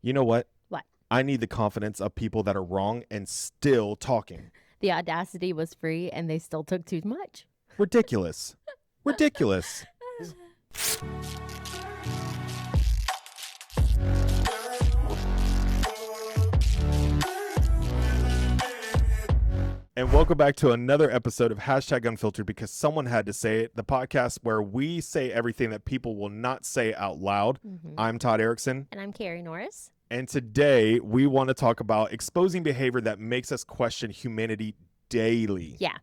You know what? What? I need the confidence of people that are wrong and still talking. The Audacity was free and they still took too much. Ridiculous. Ridiculous. And welcome back to another episode of #Unfiltered, because someone had to say it, the podcast where we say everything that people will not say out loud. I'm Todd Erickson. And I'm Carrie Norris. And today we want to talk about exposing behavior that makes us question humanity daily. Yeah.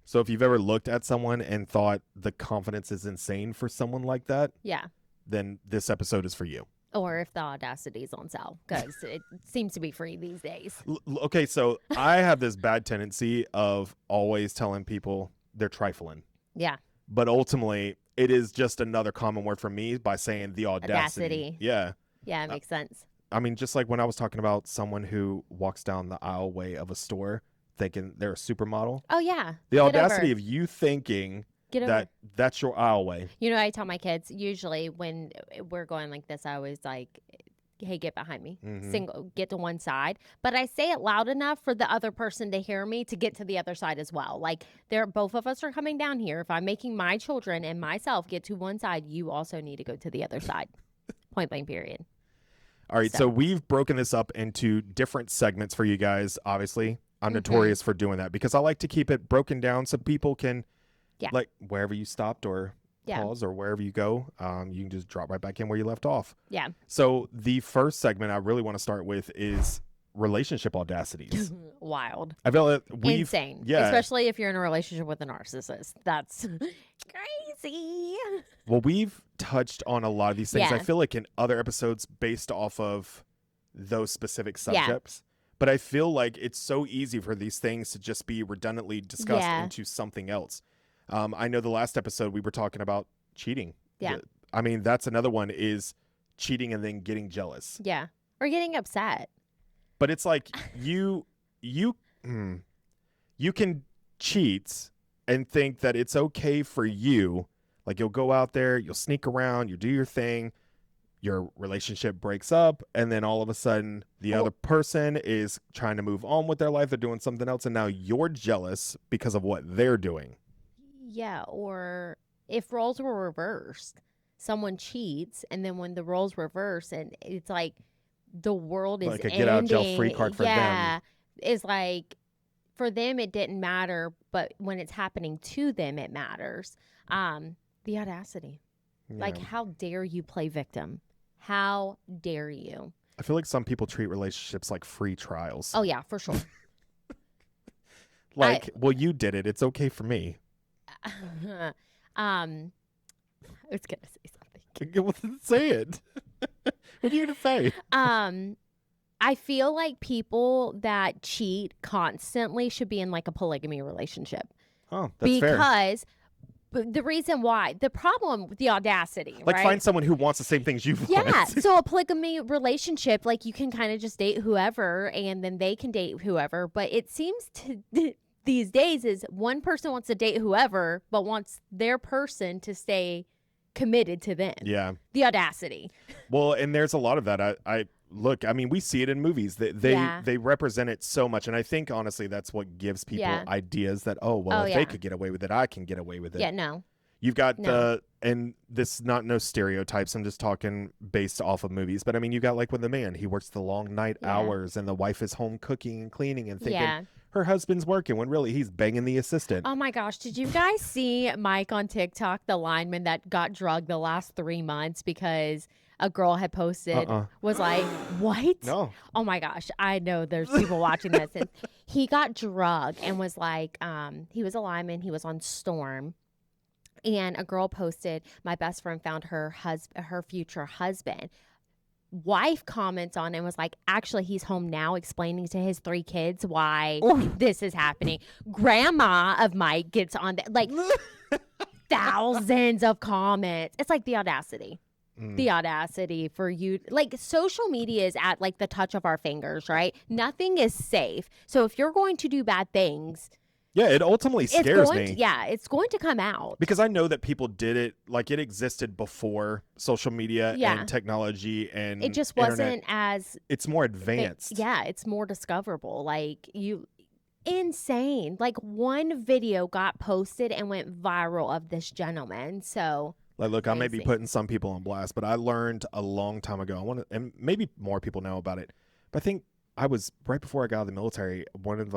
So if you've ever looked at someone and thought the confidence is insane for someone like that, Yeah. then this episode is for you. Or if the Audacity is on sale, because it seems to be free these days. Okay, so I have this bad tendency of always telling people they're trifling. Yeah. But ultimately, it is just another common word for me by saying the audacity. Yeah. Yeah, it makes sense. I mean, just like when I was talking about someone who walks down the aisleway of a store thinking they're a supermodel. Oh, yeah. The audacity of you thinking that that's your aisleway. You know, I tell my kids, usually when we're going like this, I always like, hey, get behind me. Get to one side. But I say it loud enough for the other person to hear me to get to the other side as well. Like, both of us are coming down here. If I'm making my children and myself get to one side, you also need to go to the other side. Point blank, period. All right, so we've broken this up into different segments for you guys, obviously. I'm notorious for doing that because I like to keep it broken down so people can, like, wherever you stopped or pause or wherever you go, you can just drop right back in where you left off. Yeah. So the first segment I really want to start with is relationship audacities. Wild. I feel insane. Yeah. Especially if you're in a relationship with a narcissist. That's crazy. Well, we've touched on a lot of these things. Yeah. I feel like in other episodes based off of those specific subjects. But I feel like it's so easy for these things to just be redundantly discussed into something else. I know the last episode we were talking about cheating. Yeah. I mean, that's another one, is cheating and then getting jealous. Yeah. Or getting upset. But it's like you can cheat and think that it's okay for you. Like, you'll go out there, you'll sneak around, you do your thing, your relationship breaks up, and then all of a sudden the other person is trying to move on with their life. They're doing something else, and now you're jealous because of what they're doing. Yeah, or if roles were reversed, someone cheats, and then when the roles reverse, and it's like the world is like a ending. get out of jail free card for them. It's like for them it didn't matter, but when it's happening to them, it matters. The audacity. Yeah. Like, how dare you play victim? How dare you? I feel like some people treat relationships like free trials. Oh yeah, for sure. Like, well, you did it. It's okay for me. I was gonna say something. Well, say it. What are you gonna say? I feel like people that cheat constantly should be in like a polygamy relationship. Oh, that's fair. Because the reason why, the problem with the audacity, like, right? find someone who wants the same things you want. Yeah, so a polygamy relationship, like, you can kind of just date whoever and then they can date whoever. But it seems to these days is one person wants to date whoever, but wants their person to stay committed to them. Yeah. The audacity. Well, and there's a lot of that. I mean, we see it in movies. They represent it so much. And I think, honestly, that's what gives people ideas that, if they could get away with it, I can get away with it. Yeah, no. You've got and this, not no stereotypes, I'm just talking based off of movies. But I mean, you got like with the man, he works the long night hours and the wife is home cooking and cleaning and thinking her husband's working when really he's banging the assistant. Oh my gosh. Did you guys see Mike on TikTok, the lineman that got drugged the last 3 months because a girl had posted, was like, what? No. Oh my gosh. I know there's people watching this. And he got drugged and was like, he was a lineman. He was on Storm. And a girl posted, my best friend found her future husband. Wife comments on it and was like, actually, he's home now, explaining to his 3 kids why this is happening. Grandma of Mike gets on like thousands of comments. It's like the audacity. The audacity for you. Like, social media is at like the touch of our fingers, right? Nothing is safe. So if you're going to do bad things, Yeah, it ultimately scares me. Yeah, it's going to come out. Because I know that people did it, like it existed before social media Yeah. and technology and It just internet. wasn't as It's more advanced. yeah, it's more discoverable. Like insane. Like one video got posted and went viral of this gentleman. So Like, look, I may be crazy. putting some people on blast, but I learned a long time ago. I want to, and maybe more people know about it. But I think I was right before I got out of the military. One of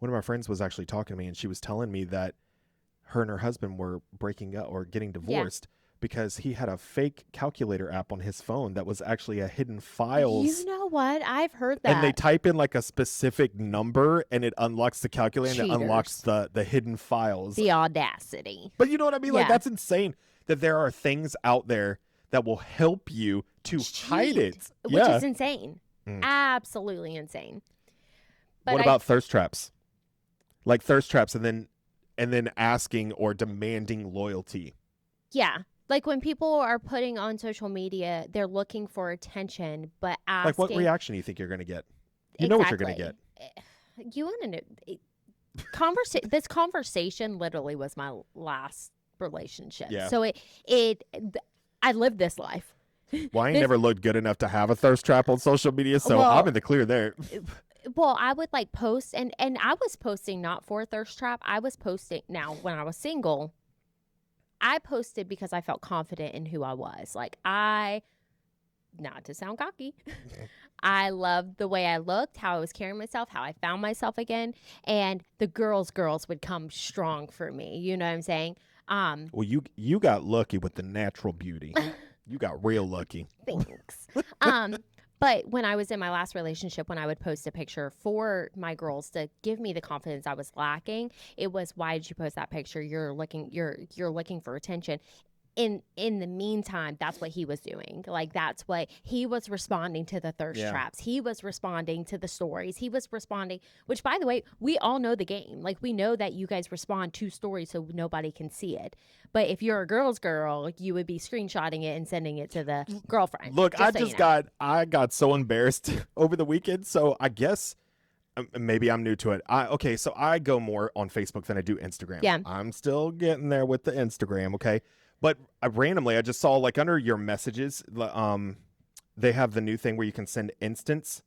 my friends was actually talking to me, and she was telling me that her and her husband were breaking up or getting divorced because he had a fake calculator app on his phone that was actually a hidden files. You know what? I've heard that. And they type in like a specific number, and it unlocks the calculator, and it unlocks Cheaters. the hidden files. The audacity. But you know what I mean? Like, Yeah. that's insane that there are things out there that will help you to hide it. Which is insane. Mm. Absolutely insane. But What about thirst traps? Like thirst traps and then asking or demanding loyalty. Yeah. Like when people are putting on social media, they're looking for attention, but asking. Like, what reaction do you think you're going to get? You know what you're going to get. You want to know. This conversation literally was my last relationship. Yeah. So I lived this life. Well, I ain't never looked good enough to have a thirst trap on social media, so Well, I'm in the clear there. Well, I would like post, and I was posting not for a thirst trap. I was posting, now when I was single, I posted because I felt confident in who I was. Like not to sound cocky, I loved the way I looked, how I was carrying myself, how I found myself again, and the girls would come strong for me. You know what I'm saying? Well, you got lucky with the natural beauty. You got real lucky. Thanks. But when I was in my last relationship, when I would post a picture for my girls to give me the confidence I was lacking, it was, why did you post that picture? You're looking for attention. In the meantime, that's what he was doing. Like, that's what he was responding to, the thirst traps. He was responding to the stories. He was responding, which, by the way, we all know the game. Like, we know that you guys respond to stories so nobody can see it. But if you're a girl's girl, you would be screenshotting it and sending it to the girlfriend. Look, I got so embarrassed over the weekend. So I guess maybe I'm new to it. So I go more on Facebook than I do Instagram. Yeah. I'm still getting there with the Instagram. Okay. But randomly, I just saw, like, under your messages, they have the new thing where you can send instants.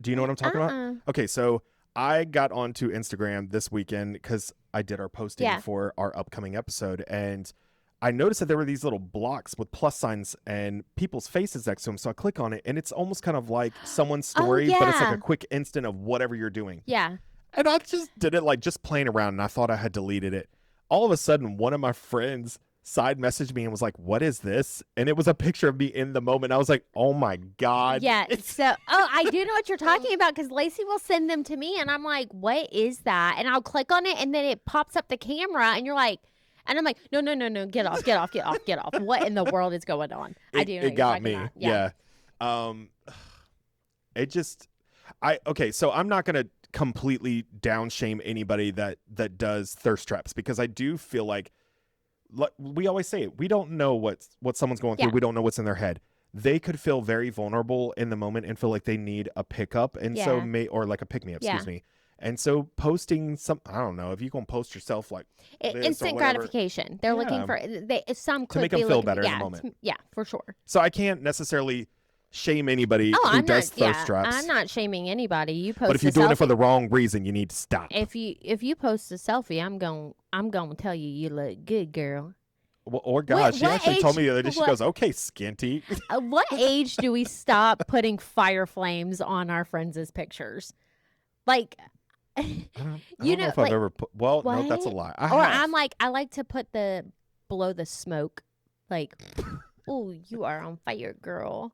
Do you know what I'm talking about? Okay, so I got onto Instagram this weekend because I did our posting for our upcoming episode, and I noticed that there were these little blocks with plus signs and people's faces next to them. So I click on it, and it's almost kind of like someone's story, but it's like a quick instant of whatever you're doing. Yeah. And I just did it, like, just playing around, and I thought I had deleted it. All of a sudden, one of my friends side messaged me and was like, "What is this?" And it was a picture of me in the moment. I was like, "Oh my God." Yeah. So, I do know what you're talking about, because Lacey will send them to me and I'm like, "What is that?" And I'll click on it and then it pops up the camera and you're like, and I'm like, no, get off. What in the world is going on? I do know it got me. about. Yeah. It just, so I'm not going to completely downshame anybody that does thirst traps, because I do feel like we always say it. We don't know what someone's going through. We don't know what's in their head. They could feel very vulnerable in the moment and feel like they need a pickup, and or like a pick me up, excuse me. And so posting I don't know, if you can post yourself like instant gratification. They're looking for some to make them feel better in the moment. Yeah, for sure. So I can't necessarily shame anybody who does thirst traps. I'm not shaming anybody. You post, but if you're doing it for the wrong reason, you need to stop. If you post a selfie, I'm going to tell you look good, girl. Well, or God, she actually told me the other day. She goes, "Okay, skinty." What age do we stop putting fire flames on our friends' pictures? Like, I don't know if I've ever put. Well, what? No, that's a lie. I'm like, I like to put below the smoke, like, "Oh, you are on fire, girl."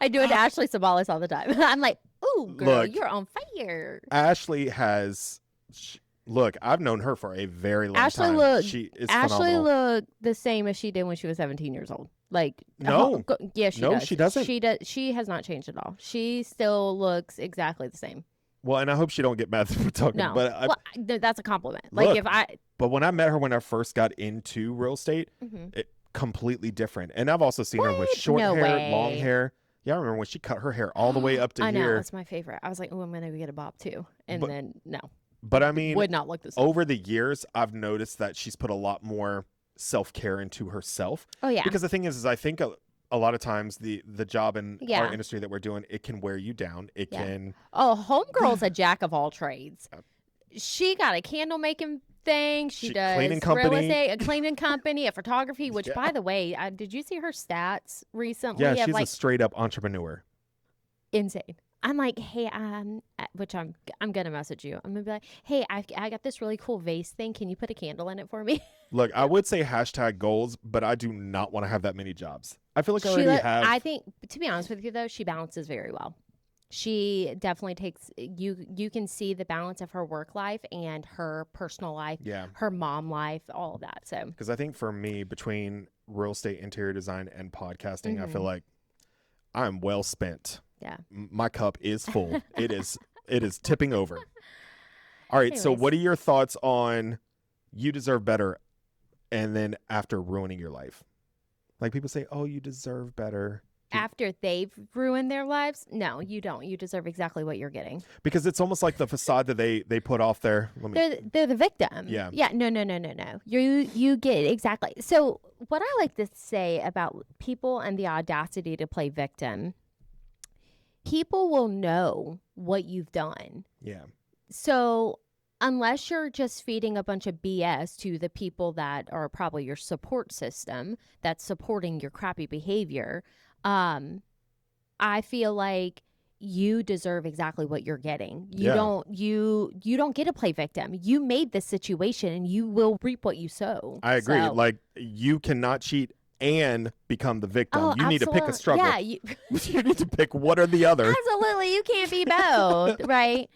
I do it to Ashley Sabalis all the time. I'm like, "Oh, girl, you're on fire." Ashley has. Look, I've known her for a very long time. She is Ashley phenomenal. looked the same as she did when she was 17 years old. Like, no, yes, she does. She doesn't. She does. She has not changed at all. She still looks exactly the same. Well, and I hope she don't get mad that we're talking. No, but that's a compliment. Like, but when I met her when I first got into real estate, it completely different. And I've also seen her with short hair, long hair. Yeah, I remember when she cut her hair all the way up to here. I know, that's my favorite. I was like, "Oh, I'm gonna get a bob too." and then no, But I mean, would not look the same. over the years, I've noticed that she's put a lot more self-care into herself. Oh yeah, Because the thing is I think a lot of times the job in Yeah. our industry that we're doing, it can wear you down. It Yeah. can. Oh, homegirl's a jack of all trades. She got a candle making thing. She does cleaning real company. estate, a cleaning company, a photography. Which, Yeah. by the way, did you see her stats recently? Yeah, of, she's like, a straight up entrepreneur. insane. I'm like, hey, which I'm gonna message you. I'm gonna be like, hey, I got this really cool vase thing. Can you put a candle in it for me? Look, I would say hashtag goals, but I do not want to have that many jobs. I feel like I already have. I think, to be honest with you, though, she balances very well. She definitely takes you can see the balance of her work life and her personal life, Yeah. her mom life, all of that. So Because I think for me, between real estate, interior design, and podcasting, I feel Mhm. like I'm well spent. yeah. My cup is full. It is tipping over. All right. So Anyways. what are your thoughts on you deserve better and then after ruining your life? Like people say, oh, you deserve better. After they've ruined their lives, no, you don't. You deserve exactly what you're getting. Because it's almost like the facade that they put off there. They're the victim. Yeah. Yeah. No. You get exactly. So what I like to say about people and the audacity to play victim, people will know what you've done. Yeah. So unless you're just feeding a bunch of BS to the people that are probably your support system that's supporting your crappy behavior, I feel like you deserve exactly what you're getting. You don't get to play victim. You made this situation and you will reap what you sow. I agree. So, Like you cannot cheat and become the victim. oh, You need to pick a struggle. Yeah, You need to pick one or the other. absolutely. You can't be both, right?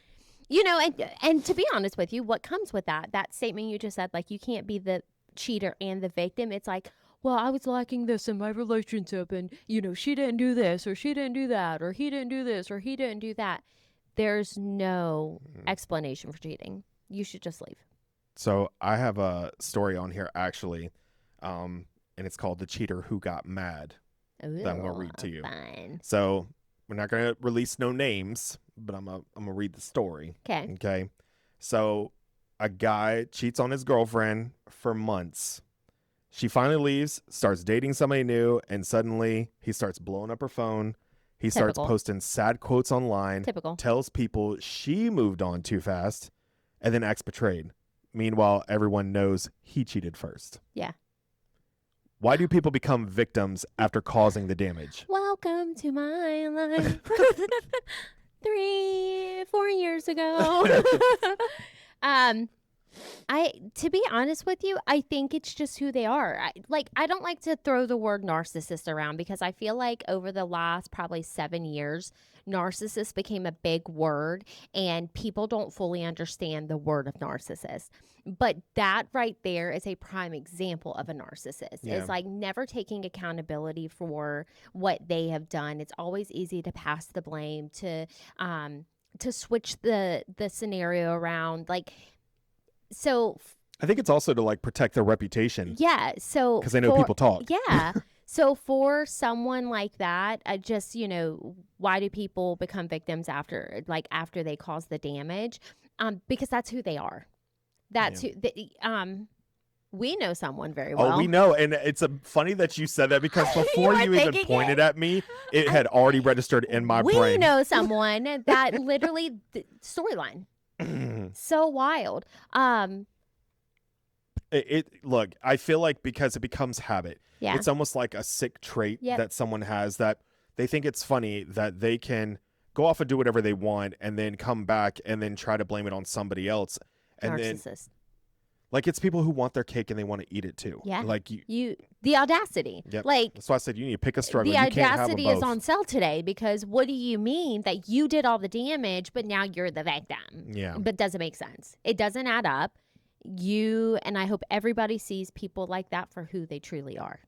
You know, and to be honest with you, what comes with that statement you just said, like you can't be the cheater and the victim. It's like, well, I was lacking this in my relationship and, she didn't do this or she didn't do that or he didn't do this or he didn't do that. There's no explanation for cheating. You should just leave. So I have a story on here actually, and it's called "The Cheater Who Got Mad." Ooh, That I'm gonna read to you. Fine. So we're not gonna release no names, but I'm gonna read the story. Okay. Okay. So a guy cheats on his girlfriend for months. She finally leaves, starts dating somebody new, and suddenly he starts blowing up her phone. He starts Typical. posting sad quotes online. Typical. Tells people she moved on too fast, and then acts betrayed. Meanwhile, everyone knows he cheated first. Yeah. Why do people become victims after causing the damage? Welcome to my life. 3-4 years ago. To be honest with you, I think it's just who they are. I don't like to throw the word narcissist around because I feel like over the last probably 7 years, narcissist became a big word and people don't fully understand the word of narcissist. But that right there is a prime example of a narcissist. Yeah. It's like never taking accountability for what they have done. It's always easy to pass the blame, to switch the scenario around. So I think it's also to like protect their reputation. yeah, so Because they know people talk. Yeah. So for someone like that, I just, why do people become victims after they cause the damage? Because that's who they are. That's who we know someone very well. Oh, we know. And it's funny that you said that because before You you, were even thinking pointed at me, it had already registered in my we brain. know someone that literally storyline. So wild. Look, I feel like because it becomes habit, Yeah. it's almost like a sick trait Yep. that someone has that they think it's funny that they can go off and do whatever they want and then come back and then try to blame it on somebody else. And then Narcissist. like it's people who want their cake and they want to eat it too. Yeah. Like The audacity. Yep. Like that's why I said you need to pick a struggle. the You can't have them audacity is both. on sale today because what do you mean that you did all the damage, but now you're the victim? Yeah. But doesn't make sense. It doesn't add up. And I hope everybody sees people like that for who they truly are.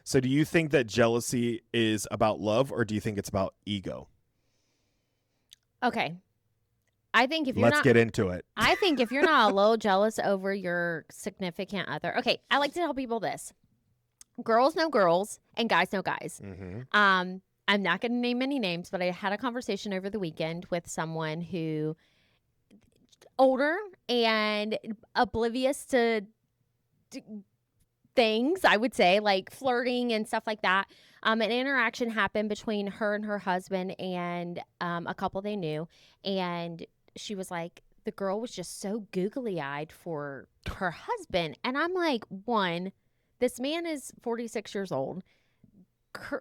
So do you think that jealousy is about love or do you think it's about ego? Okay. I think if you're Let's not, get into it. I think if you're not a little jealous over your significant other, okay, I like to tell people this: girls know girls and guys know guys. Mm-hmm. I'm not going to name any names, but I had a conversation over the weekend with someone who older and oblivious to things, I would say, like flirting and stuff like that. An interaction happened between her and her husband and a couple they knew. And she was like, the girl was just so googly eyed for her husband. And I'm like, one, this man is 46 years old,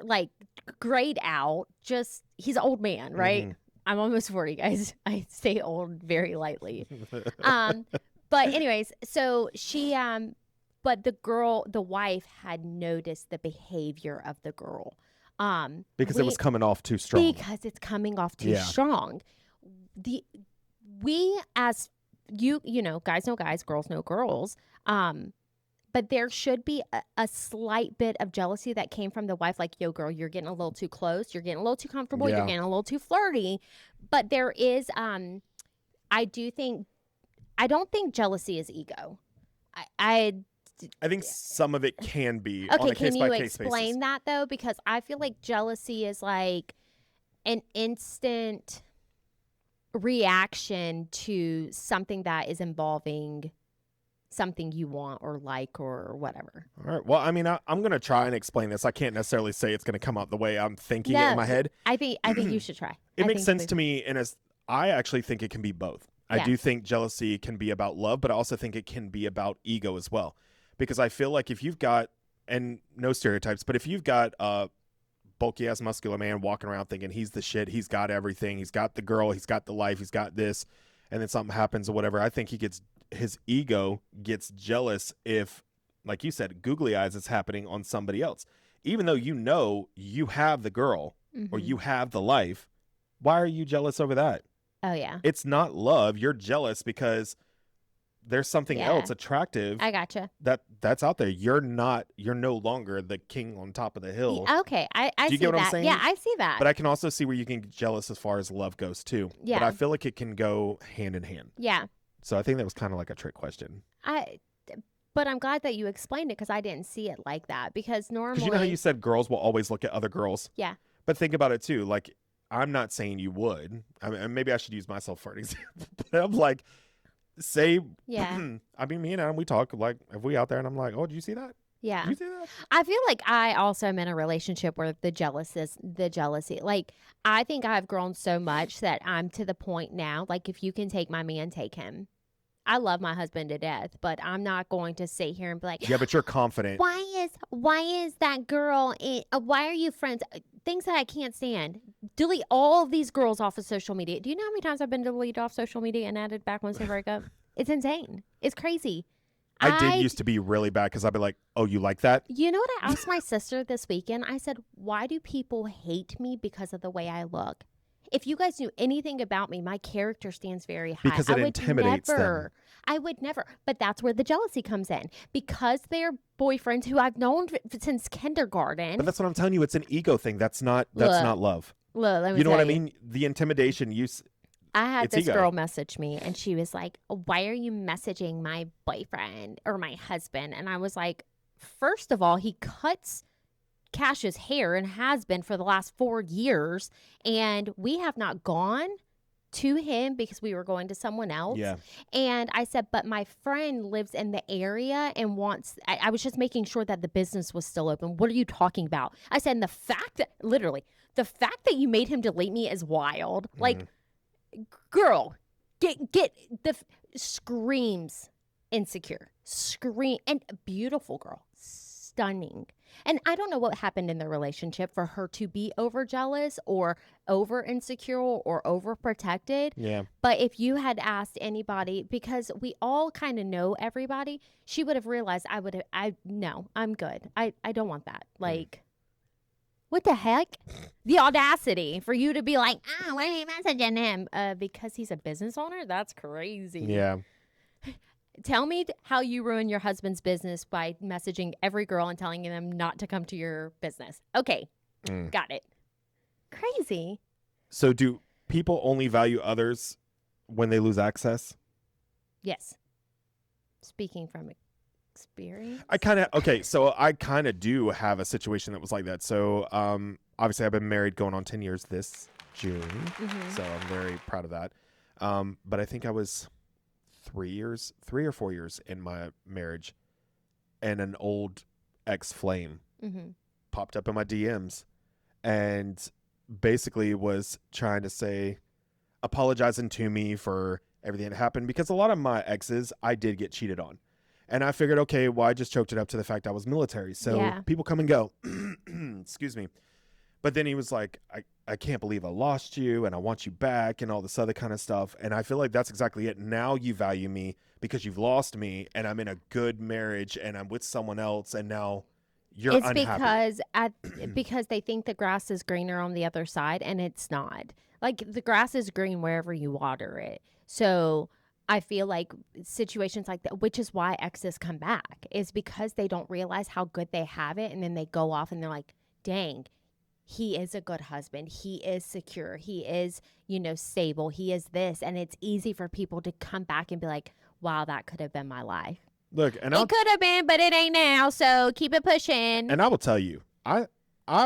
like grayed out, just, he's an old man, right? I'm almost 40, guys. I say old very lightly. But anyways, so she, but the wife had noticed the behavior of the girl. Because it was coming off too strong. Because it's coming off too strong. We as you know, guys know guys, girls know girls. But there should be a slight bit of jealousy that came from the wife, like, yo, girl, you're getting a little too close. You're getting a little too comfortable. You're getting a little too flirty. But there is, I don't think jealousy is ego. I think some of it can be. Okay, on a can you explain basis. that, though? Because I feel like jealousy is like an instant reaction to something that is involving something you want or like or whatever. All right. Well, I mean, I'm going to try and explain this. I can't necessarily say it's going to come out the way I'm thinking it in my head. I think you should try. It makes sense to me, and I actually think it can be both. I do think jealousy can be about love, but I also think it can be about ego as well. Because I feel like if you've got, and no stereotypes, but if you've got a bulky ass muscular man walking around thinking he's the shit, he's got everything, he's got the girl, he's got the life, he's got this, and then something happens or whatever, I think his ego gets jealous if, like you said, googly eyes is happening on somebody else. Even though you have the girl or you have the life, why are you jealous over that? Oh, yeah. It's not love. You're jealous because there's something else attractive. I gotcha. That's out there. You're no longer the king on top of the hill. Okay. I see that. Do you get what I'm saying? Yeah, I see that. But I can also see where you can get jealous as far as love goes too. Yeah. But I feel like it can go hand in hand. Yeah. So I think that was kind of like a trick question. But I'm glad that you explained it because I didn't see it like that. Because normally, because you know how you said girls will always look at other girls. Yeah. But think about it too. Like, I'm not saying you would. I mean, maybe I should use myself for an example. But I'm like, say, I mean, me and Adam, we talk like if we out there and I'm like, oh, did you see that? Yeah. Did you see that? I feel like I also am in a relationship where the jealousy. Like, I think I've grown so much that I'm to the point now, like, if you can take my man, take him. I love my husband to death, but I'm not going to sit here and be like, yeah, but you're confident. Why is that girl why are you friends? Things that I can't stand. Delete all of these girls off of social media. Do you know how many times I've been deleted off social media and added back once they break up? It's insane. It's crazy. I did used to be really bad because I'd be like, oh, you like that? You know what I asked my sister this weekend? I said, why do people hate me because of the way I look? If you guys knew anything about me, my character stands very high. Because it intimidates them. I would never. But that's where the jealousy comes in. Because they're boyfriends who I've known since kindergarten. But that's what I'm telling you. It's an ego thing. That's not love. Look, let me you know tell what I mean? The intimidation, I had this ego. girl message me and she was like, why are you messaging my boyfriend or my husband? And I was like, first of all, he cuts Cash's hair and has been for the last 4 years. And we have not gone to him because we were going to someone else. Yeah. And I said, but my friend lives in the area and I was just making sure that the business was still open. What are you talking about? I said, and the fact that you made him delete me is wild. Like, girl, get the screams insecure, and beautiful girl, stunning. And I don't know what happened in the relationship for her to be over jealous or over insecure or over protected. Yeah. But if you had asked anybody, because we all kind of know everybody, she would have realized no, I'm good. I don't want that. Like, what the heck? The audacity for you to be like, why are you messaging him? Because he's a business owner? That's crazy. Yeah. Tell me how you ruin your husband's business by messaging every girl and telling them not to come to your business. Okay. Got it. Crazy. So do people only value others when they lose access? Yes. Speaking from experience. I kind of do have a situation that was like that. So obviously I've been married going on 10 years this June. So I'm very proud of that. But I think I was 3 or 4 years in my marriage, and an old ex-flame Mm-hmm. popped up in my DMs and basically was trying to say, apologizing to me for everything that happened, because a lot of my exes I did get cheated on. And I figured, okay, well, I just choked it up to the fact I was military. So Yeah. people come and go. Excuse me. But then he was like, I can't believe I lost you and I want you back and all this other kind of stuff. And I feel like that's exactly it. Now you value me because you've lost me and I'm in a good marriage and I'm with someone else and now you're It's unhappy. because they think the grass is greener on the other side, and it's not. Like, the grass is green wherever you water it. So I feel like situations like that, which is why exes come back, is because they don't realize how good they have it, and then they go off and they're like, dang, he is a good husband. He is secure. He is, stable. He is this. And it's easy for people to come back and be like, wow, that could have been my life. Look, and It could have been, but it ain't now. So keep it pushing. I will tell you, I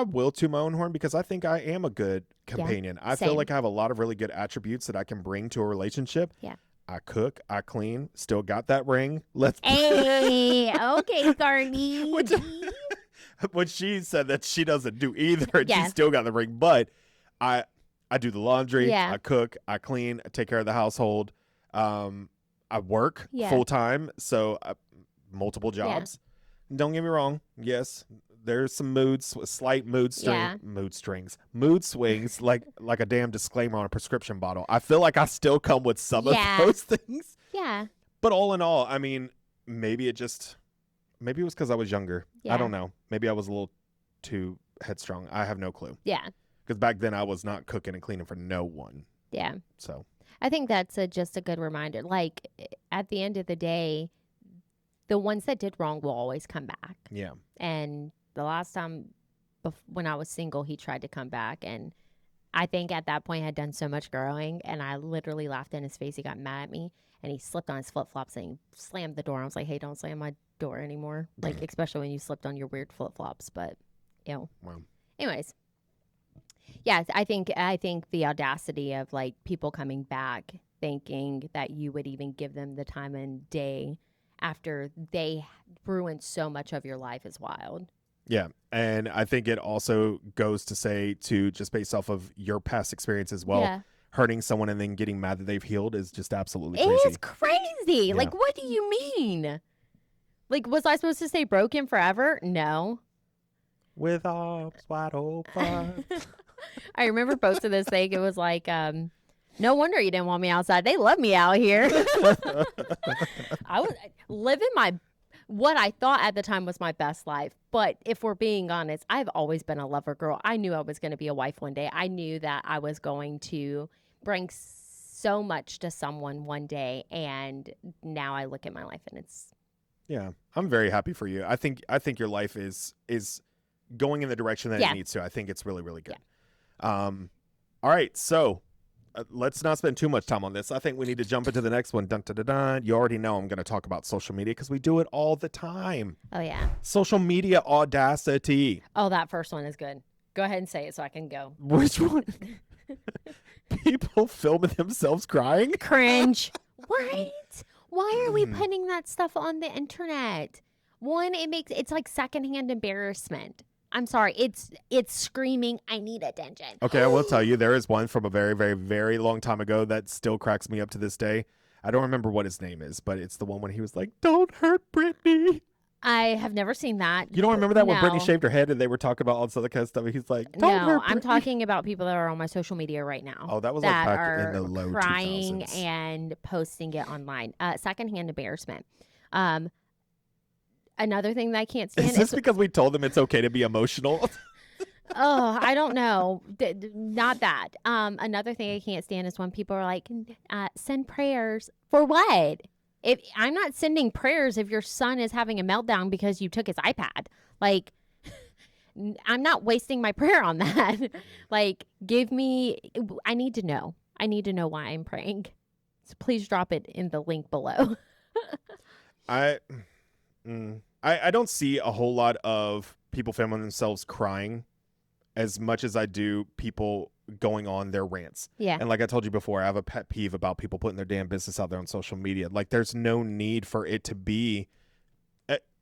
will toot my own horn because I think I am a good companion. I feel same. like I have a lot of really good attributes that I can bring to a relationship. Yeah. I cook, I clean, still got that ring. Let's Hey, okay, Carney. When she said that she doesn't do either and Yeah. she still got the ring, but I do the laundry, Yeah. I cook, I clean, I take care of the household. I work Yeah. full time, so multiple jobs. Don't get me wrong. Yes, there's some slight mood swings, like a damn disclaimer on a prescription bottle. I feel like I still come with some of those things. Yeah. But all in all, I mean, maybe it was because I was younger. Yeah. I don't know. Maybe I was a little too headstrong. I have no clue. Yeah. Because back then I was not cooking and cleaning for no one. Yeah. So I think that's just a good reminder. Like, at the end of the day, the ones that did wrong will always come back. yeah. And the last time when I was single, he tried to come back. And I think at that point I had done so much growing. And I literally laughed in his face. He got mad at me. And he slipped on his flip-flops and he slammed the door. I was like, hey, don't slam my door anymore. Like, especially when you slipped on your weird flip-flops. But, Wow. Anyways. Yeah, I think the audacity of, like, people coming back thinking that you would even give them the time and day after they ruined so much of your life is wild. Yeah. And I think it also goes to say, to just based off of your past experience as well, Yeah. hurting someone and then getting mad that they've healed is just absolutely crazy. It is crazy. Yeah. Like, what do you mean? Like, was I supposed to stay broken forever? No. With arms wide open. I remember posting this thing. It was like, no wonder you didn't want me outside. They love me out here. I was living what I thought at the time was my best life. But if we're being honest, I've always been a lover girl. I knew I was going to be a wife one day. I knew that I was going to bring so much to someone one day. And now I look at my life and it's... Yeah. I'm very happy for you. I think your life is going in the direction that it needs to. I think it's really, really good. All right. So let's not spend too much time on this. I think we need to jump into the next one. Dun, dun, dun, dun. You already know I'm going to talk about social media because we do it all the time. Oh, yeah. Social media audacity. Oh, that first one is good. Go ahead and say it so I can go. Which one? People filming themselves crying? Cringe. What? Why are we putting that stuff on the internet? One, it's like secondhand embarrassment. I'm sorry. It's screaming, I need attention. Okay, I will tell you, there is one from a very, very, very long time ago that still cracks me up to this day. I don't remember what his name is, but it's the one when he was like, don't hurt Britney. I have never seen that. You don't remember that when No. Britney shaved her head and they were talking about all this other kind of stuff? He's like, don't hurt Britney. I'm talking about people that are on my social media right now. Oh, that was like that back are in the low crying 2000s. and posting it online. Secondhand embarrassment. Another thing that I can't stand Is this because we told them it's okay to be emotional? Oh, I don't know. Not that. Another thing I can't stand is when people are like, send prayers. For what? If I'm not sending prayers if your son is having a meltdown because you took his iPad. Like, I'm not wasting my prayer on that. Like, I need to know. I need to know why I'm praying. So please drop it in the link below. I don't see a whole lot of people filming themselves crying as much as I do people going on their rants. Yeah. And like I told you before, I have a pet peeve about people putting their damn business out there on social media. Like, there's no need for it to be.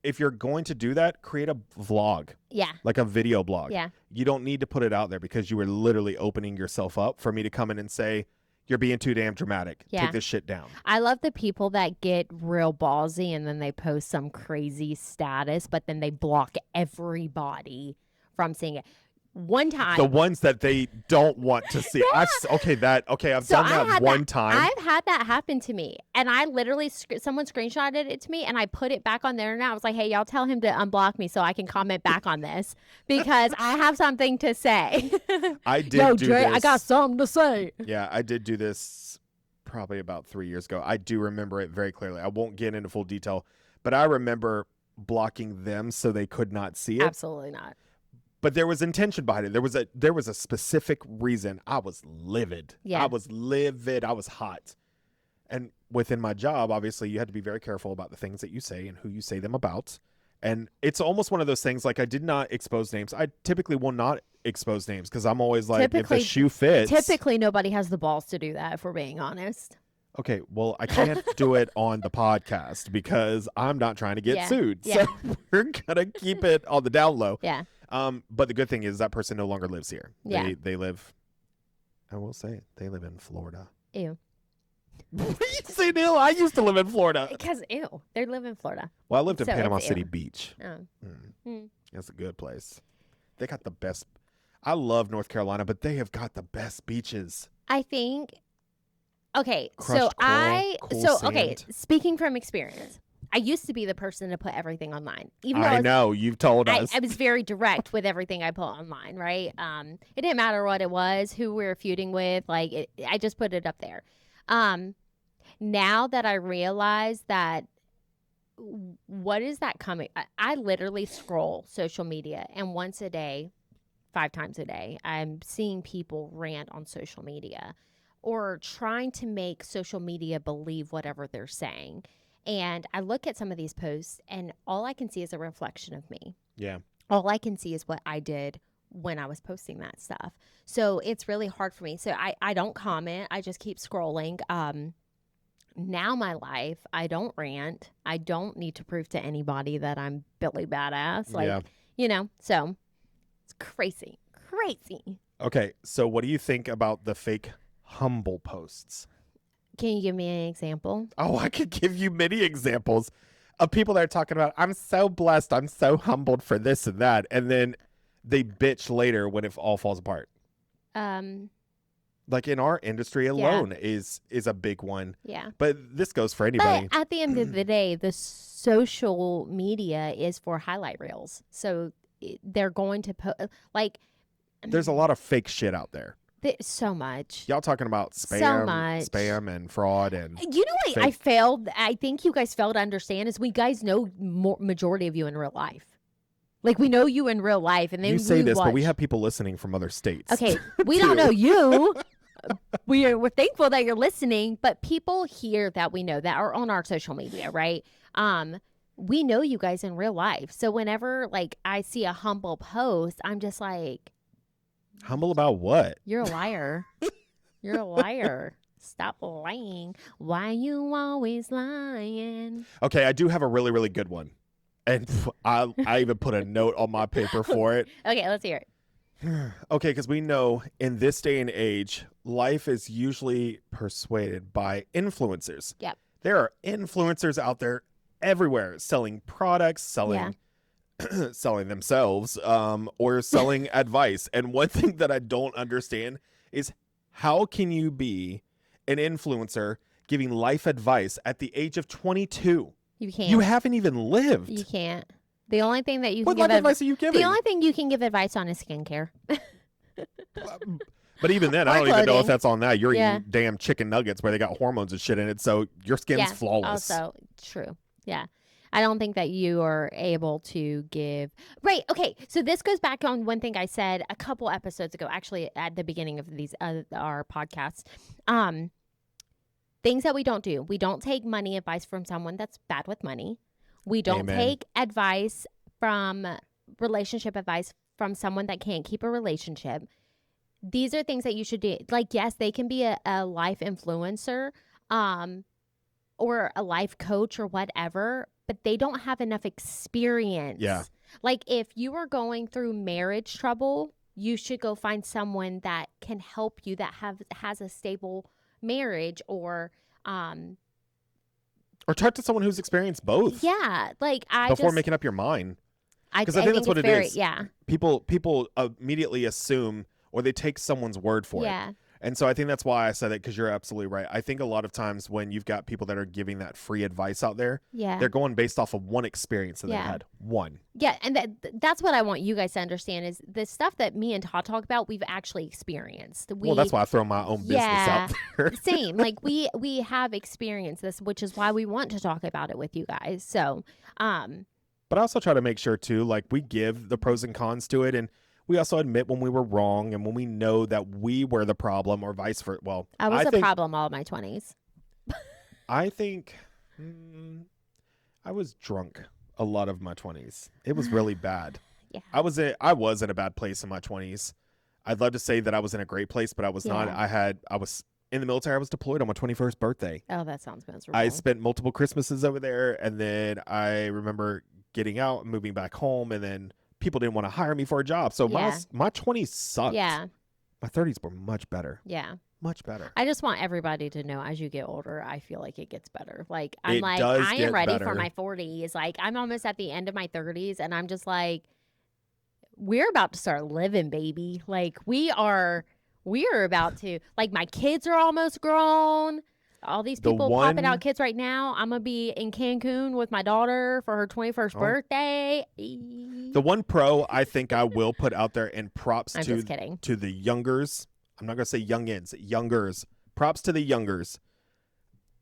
If you're going to do that, create a vlog. Yeah. Like a video blog. Yeah. You don't need to put it out there because you were literally opening yourself up for me to come in and say, you're being too damn dramatic. Yeah. Take this shit down. I love the people that get real ballsy and then they post some crazy status, but then they block everybody from seeing it. One time, The ones that they don't want to see. Yeah. I've done that one time. I've had that happen to me, and I literally someone screenshotted it to me, and I put it back on the internet. I was like, "Hey, y'all, tell him to unblock me so I can comment back on this because I have something to say." I did Yo, do Dre, this. I got something to say. Yeah, I did do this probably about 3 years ago. I do remember it very clearly. I won't get into full detail, but I remember blocking them so they could not see it. Absolutely not. But there was intention behind it. There was a specific reason. I was livid. Yeah. I was livid. I was hot. And within my job, obviously, you had to be very careful about the things that you say and who you say them about. And it's almost one of those things, like, I did not expose names. I typically will not expose names because I'm always like, if the shoe fits. Typically, nobody has the balls to do that, if we're being honest. Okay, well, I can't do it on the podcast because I'm not trying to get sued. Yeah. So we're going to keep it on the down low. Yeah. But the good thing is that person no longer lives here. Yeah. They live, I will say it, they live in Florida. Ew. What do you say, Neil? I used to live in Florida. Because, ew, they live in Florida. Well, I lived in So Panama it's City ew. Beach. Oh. That's a good place. They got the best. I love North Carolina, but they have got the best beaches. I think. Okay, Crushed coral, cool sand. speaking from experience, I used to be the person to put everything online. Even though I know, you've told us. I was very direct with everything I put online, right? It didn't matter what it was, who we were feuding with, like I just put it up there. Now that I realize that, what is that coming? I literally scroll social media, and once a day, 5 times a day, I'm seeing people rant on social media or trying to make social media believe whatever they're saying. And I look at some of these posts, and all I can see is a reflection of me. Yeah. All I can see is what I did when I was posting that stuff. So it's really hard for me. So I don't comment. I just keep scrolling. Now my life, I don't rant. I don't need to prove to anybody that I'm Billy Badass. Like, so it's crazy. Crazy. Okay, so what do you think about the fake humble posts? Can you give me an example? Oh, I could give you many examples of people that are talking about, I'm so blessed, I'm so humbled for this and that. And then they bitch later when it all falls apart. Like in our industry alone is a big one. Yeah. But this goes for anybody. But at the end of the day, the social media is for highlight reels. So they're going to put, like. There's a lot of fake shit out there. So much. Y'all talking about spam and fraud and. You know what I think you guys fail to understand is we guys know majority of you in real life. Like, we know you in real life, and then you say this, but we have people listening from other states. Okay, we don't know you. We're thankful that you're listening, but people here that we know that are on our social media, right? We know you guys in real life. So whenever, like, I see a humble post, I'm just like, humble about what? You're a liar. You're a liar. Stop lying. Why you always lying? Okay, I do have a really, really good one. And I even put a note on my paper for it. Okay, let's hear it. Okay, because we know in this day and age, life is usually persuaded by influencers. Yep. There are influencers out there everywhere selling products, selling themselves, or selling advice. And one thing that I don't understand is, how can you be an influencer giving life advice at the age of 22? You can't. You haven't even lived. You can't. The only thing that you what can life give advice are you giving? The only thing you can give advice on is skincare. But even then, I don't even know if that's on that. You're Yeah. eating damn chicken nuggets where they got hormones and shit in it, so your skin's flawless. Also true. Yeah. I don't think that you are able to give. Right. Okay. So this goes back on one thing I said a couple episodes ago, actually at the beginning of these our podcasts. Things that we don't do. We don't take money advice from someone that's bad with money. We don't Amen. take advice from relationship advice from someone that can't keep a relationship, these are things that you should do. Like, yes, they can be a life influencer, or a life coach or whatever, but they don't have enough experience. Yeah. Like, if you are going through marriage trouble, you should go find someone that can help you that has a stable marriage, or talk to someone who's experienced both. Yeah, like before making up your mind. Because I think that's what it is. Yeah. People immediately assume, or they take someone's word for it. Yeah. And so I think that's why I said it, because you're absolutely right. I think a lot of times when you've got people that are giving that free advice out there, Yeah. they're going based off of one experience that they Yeah. had. One. Yeah, and that's what I want you guys to understand is the stuff that me and Todd talk about, we've actually experienced. Well, that's why I throw my own business out there. Same. Like we have experienced this, which is why we want to talk about it with you guys. So, but I also try to make sure too, like we give the pros and cons to it, and we also admit when we were wrong and when we know that we were the problem, or vice versa. Well, I was the problem all my 20s. I think I was drunk a lot of my 20s. It was really bad. Yeah. I was in a bad place in my 20s. I'd love to say that I was in a great place, but I was not. I was in the military. I was deployed on my 21st birthday. Oh, that sounds miserable. I spent multiple Christmases over there, and then I remember getting out and moving back home, and then people didn't want to hire me for a job. So my 20s sucked. Yeah. My 30s were much better. Yeah. Much better. I just want everybody to know, as you get older, I feel like it gets better. Like, I does am get ready better. for my 40s. Like, I'm almost at the end of my 30s, and I'm just like, we're about to start living, baby. Like, we are about to, like, my kids are almost grown. All these people popping out kids right now. I'm going to be in Cancun with my daughter for her 21st birthday. The one pro I think I will put out there, and props to the youngers. I'm not going to say youngins, youngers. Props to the youngers.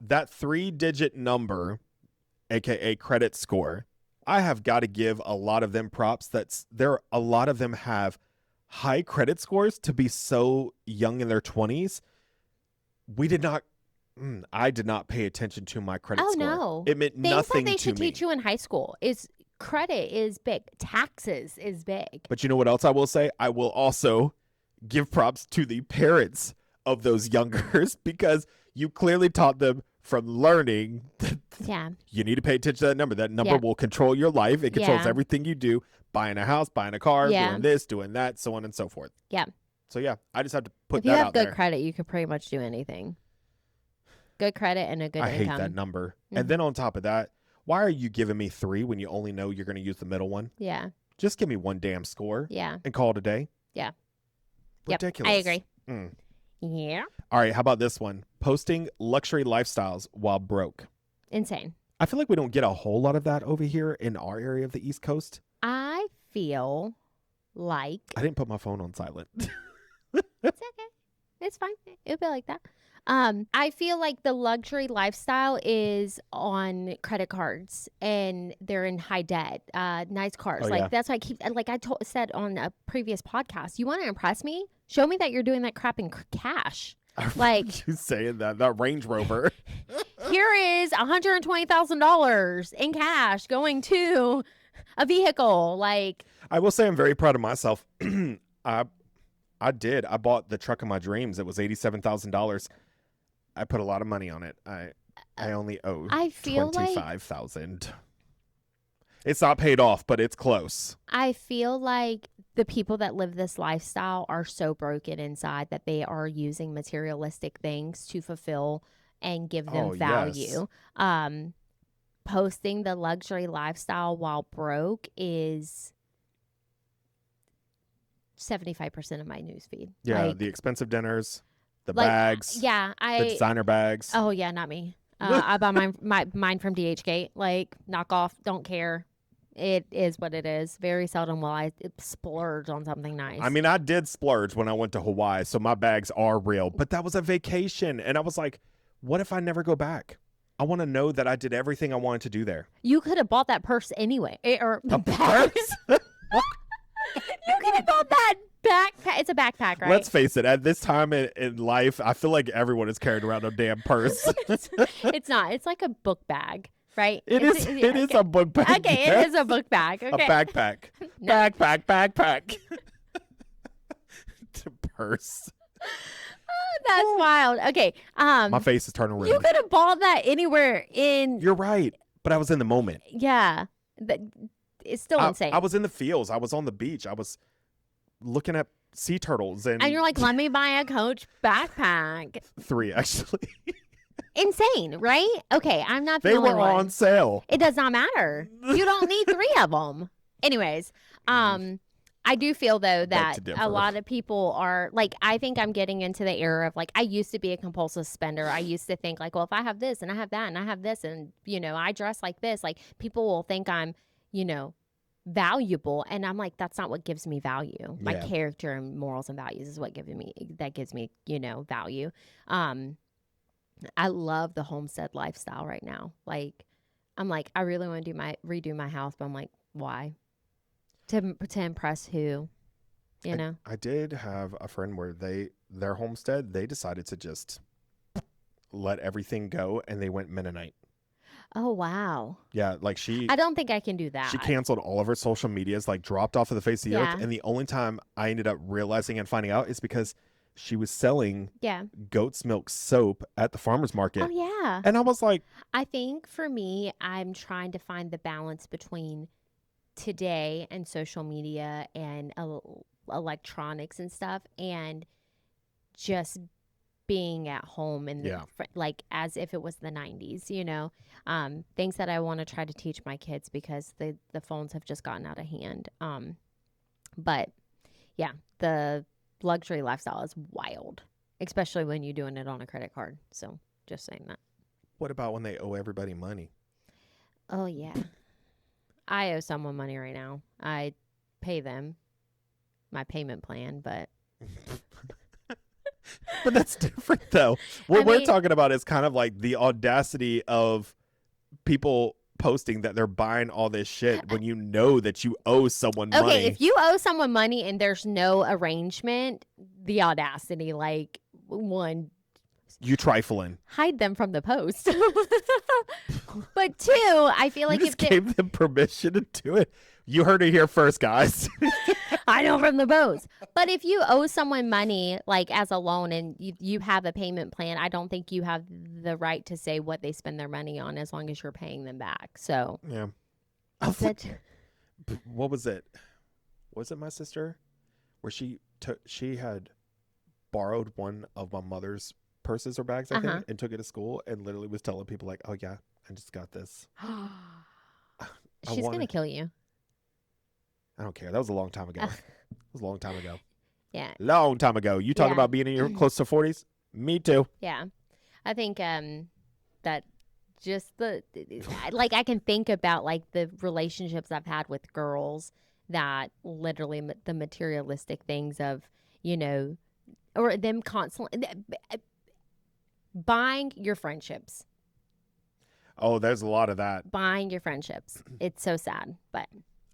That 3-digit number, aka credit score, I have got to give a lot of them props. A lot of them have high credit scores to be so young in their 20s. I did not pay attention to my credit score. No. It meant nothing to me. Things that they should teach you in high school is credit is big. Taxes is big. But you know what else I will say? I will also give props to the parents of those youngers, because you clearly taught them from learning that you need to pay attention to that number. That number will control your life. It controls everything you do. Buying a house, buying a car, doing this, doing that, so on and so forth. Yeah. So I just have to put that out there. If you have good there. credit, you could pretty much do anything. Good credit and a good income. I hate that number. Mm-hmm. And then on top of that, why are you giving me 3 when you only know you're going to use the middle one? Yeah. Just give me one damn score. Yeah. And call it a day. Yeah. Ridiculous. Yep, I agree. Mm. Yeah. All right. How about this one? Posting luxury lifestyles while broke. Insane. I feel like we don't get a whole lot of that over here in our area of the East Coast. I feel like... I didn't put my phone on silent. It's okay. It's fine. It'll be like that. I feel like the luxury lifestyle is on credit cards, and they're in high debt, nice cars. That's why I keep, like I said on a previous podcast, you want to impress me? Show me that you're doing that crap in cash. Like you saying that Range Rover. Here is $120,000 in cash going to a vehicle. Like, I will say I'm very proud of myself. I bought the truck of my dreams. It was $87,000. I put a lot of money on it. I only owe $25,000. It's not paid off, but it's close. I feel like the people that live this lifestyle are so broken inside that they are using materialistic things to fulfill and give them value. Yes. Posting the luxury lifestyle while broke is 75% of my newsfeed. Yeah, the expensive dinners. The bags. Yeah. The designer bags. Oh, yeah, not me. I buy mine from DHgate. Like, knock off, don't care. It is what it is. Very seldom will I splurge on something nice. I mean, I did splurge when I went to Hawaii, so my bags are real. But that was a vacation, and I was like, what if I never go back? I want to know that I did everything I wanted to do there. You could have bought that purse anyway. Or a purse? You could have bought that backpack. It's a backpack, right? Let's face it. At this time in life, I feel like everyone is carrying around a damn purse. It's not. It's like a book bag. right? It is. It is okay. a book bag. Okay, yes. it is a book bag. Okay. A backpack. No. Backpack. To purse. That's wild. Okay. My face is turning red. You could have bought that anywhere in. You're right, but I was in the moment. Yeah. It's still insane. I was in the fields. I was on the beach. I was looking at sea turtles and you're like, let me buy a Coach backpack. 3 actually. Insane, right? Okay, I'm not the They only were one. on sale. It does not matter. You don't need 3 of them. Anyways, I do feel though that a lot of people are like, I think I'm getting into the era of like, I used to be a compulsive spender. I used to think like, well, if I have this and I have that and I have this and, I dress like this, like people will think I'm, valuable. And I'm like, that's not what gives me value. My character and morals and values is what gives me value. I love the homestead lifestyle right now. Like, I'm like, I really want to redo my house, but I'm like, why? To impress who, I did have a friend where their homestead, they decided to just let everything go and they went Mennonite. Oh, wow. Yeah, like I don't think I can do that. She canceled all of her social medias, like dropped off of the face of the earth. And the only time I ended up realizing and finding out is because she was selling goat's milk soap at the farmer's market. Oh, yeah. And I was like, I think for me, I'm trying to find the balance between today and social media and electronics and stuff and just being at home and like as if it was the 90s, things that I want to try to teach my kids because the phones have just gotten out of hand. But yeah, the luxury lifestyle is wild, especially when you're doing it on a credit card. So just saying that. What about when they owe everybody money? Oh, yeah. I owe someone money right now. I pay them my payment plan, but but that's different though. What we're talking about is kind of like the audacity of people posting that they're buying all this shit when you know that you owe someone money. Okay, if you owe someone money and there's no arrangement, the audacity, like, one, you trifling. Hide them from the post. But 2, I feel like you just gave them permission to do it. You heard it here first, guys. I know from the post. But if you owe someone money, like as a loan, and you have a payment plan, I don't think you have the right to say what they spend their money on as long as you're paying them back. So yeah. What was it? Was it my sister? Where she had borrowed one of my mother's purses or bags, I think, and took it to school and literally was telling people like, oh yeah, I just got this. She's going to kill you. I don't care. That was a long time ago. It was a long time ago. Yeah. Long time ago. You talk about being in your close to 40s? Me too. Yeah. I think that just like I can think about like the relationships I've had with girls that literally the materialistic things of, or them constantly buying your friendships. Oh, there's a lot of that. Buying your friendships. It's so sad, but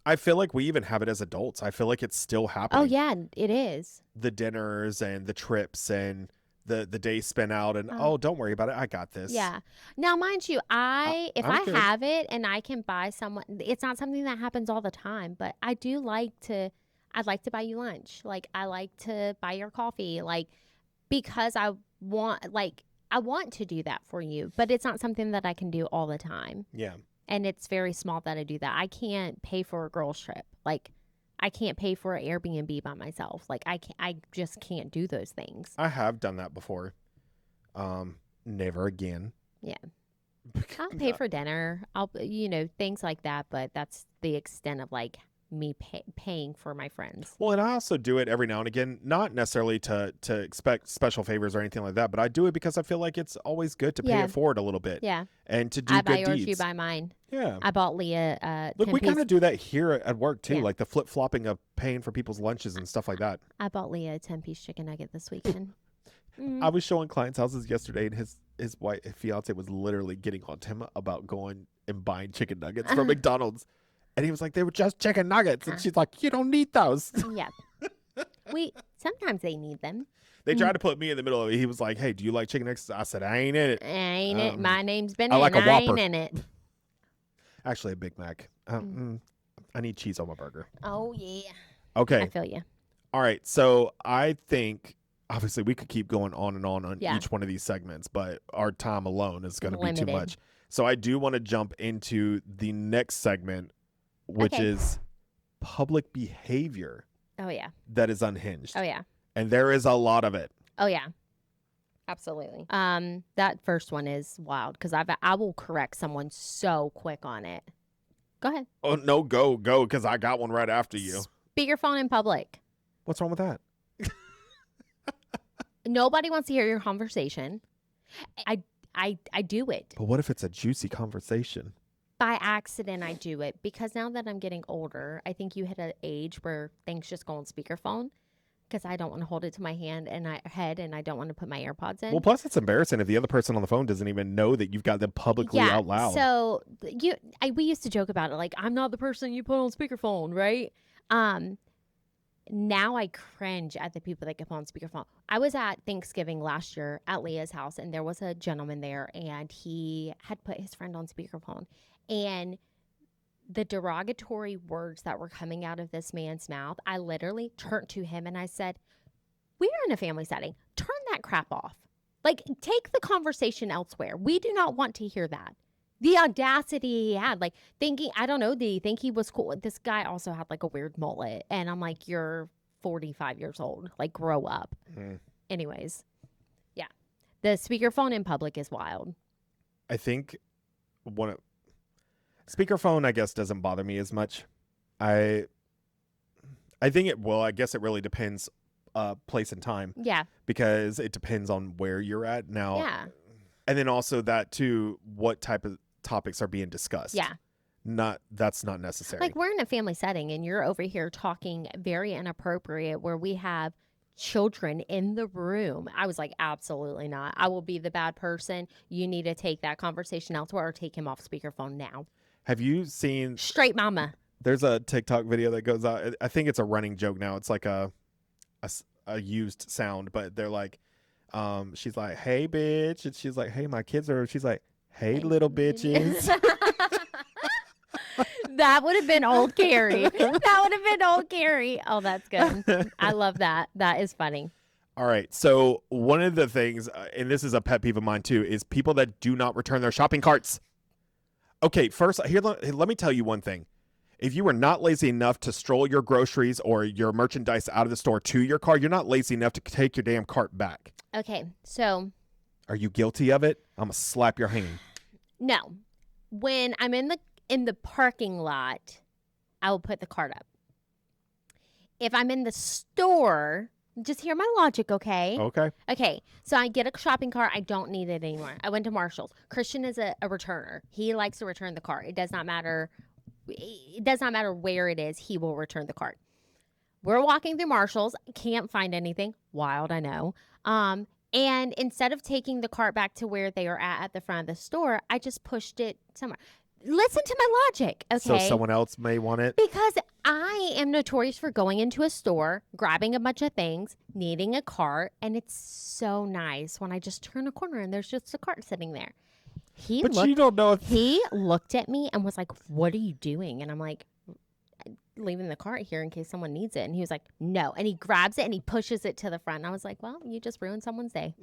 I feel like we even have it as adults. I feel like it's still happening. Oh, yeah, it is. The dinners and the trips and the days spent out and, don't worry about it. I got this. Yeah. Now, mind you, if I have it and I can buy someone, it's not something that happens all the time, but I'd like to buy you lunch. Like, I like to buy your coffee, like, because I want to do that for you, but it's not something that I can do all the time. Yeah. And it's very small that I do that. I can't pay for a girls trip. Like, I can't pay for an Airbnb by myself. Like, I just can't do those things. I have done that before. Never again. Yeah. I'll pay for dinner. I'll, things like that. But that's the extent of like me paying for my friends. Well, and I also do it every now and again, not necessarily to expect special favors or anything like that, but I do it because I feel like it's always good to pay it forward a little bit. Yeah. And to do I good buy deeds. yours, you buy mine. Yeah. I bought Leah Look, we kind of do that here at work too, Yeah. like the flip-flopping of paying for people's lunches and stuff like that. I bought Leah a 10-piece chicken nugget this weekend. I was showing clients' houses yesterday, and his fiance was literally getting on to him about going and buying chicken nuggets from McDonald's. And he was like, they were just chicken nuggets. And she's like, you don't need those. Yeah. Sometimes they need them. They tried to put me in the middle of it. He was like, hey, do you like chicken nuggets? I said, I ain't in it. I ain't it. My name's been I in like it. a Whopper. I ain't in it. Actually, a Big Mac. I need cheese on my burger. Oh yeah. Okay. I feel you. All right. So I think obviously we could keep going on and on Yeah. each one of these segments, but our time alone is going to be too Limited. much. So I do want to jump into the next segment, which Okay. is public behavior Oh yeah. that is unhinged. Oh yeah. And there is a lot of it. Oh yeah. Absolutely. That first one is wild because I will correct someone so quick on it. Go ahead. Oh, no, go, because I got one right after you. Speakerphone in public. What's wrong with that? Nobody wants to hear your conversation. I do it. But what if it's a juicy conversation? By accident, I do it because now that I'm getting older, I think you hit an age where things just go on speakerphone because I don't want to hold it to my head and I don't want to put my AirPods in. Well, plus it's embarrassing if the other person on the phone doesn't even know that you've got them publicly out loud. So we used to joke about it, like I'm not the person you put on speakerphone, right? Now I cringe at the people that get put on speakerphone. I was at Thanksgiving last year at Leah's house, and there was a gentleman there, and he had put his friend on speakerphone, and the derogatory words that were coming out of this man's mouth, I literally turned to him and I said, "We are in a family setting. Turn that crap off. Like, take the conversation elsewhere. We do not want to hear that." The audacity he had, like thinking, I don't know, did he think he was cool? This guy also had like a weird mullet. And I'm like, you're 45 years old. Like, grow up. Anyways, yeah. The speakerphone in public is wild. I think speakerphone, I guess, doesn't bother me as much. I think it will. I guess it really depends place and time. Yeah. Because it depends on where you're at now. Yeah. And then also that too, what type of topics are being discussed. Yeah. That's not necessary. Like, we're in a family setting and you're over here talking very inappropriate where we have children in the room. I was like, absolutely not. I will be the bad person. You need to take that conversation elsewhere or take him off speakerphone now. Have you seen Straight mama? There's a TikTok video that goes out. I think it's a running joke now. It's like a used sound, but they're like, she's like, "Hey, bitch," and she's like, "Hey, my kids are." She's like, "Hey, little bitches." That would have been old Carrie. That would have been old Carrie. Oh, that's good. I love that. That is funny. All right. So one of the things, and this is a pet peeve of mine too, is people that do not return their shopping carts. Okay, first, let me tell you one thing. If you are not lazy enough to stroll your groceries or your merchandise out of the store to your car, you're not lazy enough to take your damn cart back. Okay, so. Are you guilty of it? I'm going to slap your hand. No. When I'm in the parking lot, I will put the cart up. If I'm in the store, just hear my logic, okay? Okay. Okay, so I get a shopping cart. I don't need it anymore. I went to Marshall's. Christian is a returner. He likes to return the cart. It does not matter. It does not matter where it is. He will return the cart. We're walking through Marshall's. Can't find anything. Wild, I know. And instead of taking the cart back to where they are at the front of the store, I just pushed it somewhere. Listen to my logic, okay? So someone else may want it? Because I am notorious for going into a store, grabbing a bunch of things, needing a cart, and it's so nice when I just turn a corner and there's just a cart sitting there. You don't know if... He looked at me and was like, "What are you doing?" And I'm like, "Leaving the cart here in case someone needs it." And he was like, "No." And he grabs it and he pushes it to the front. And I was like, "Well, you just ruined someone's day."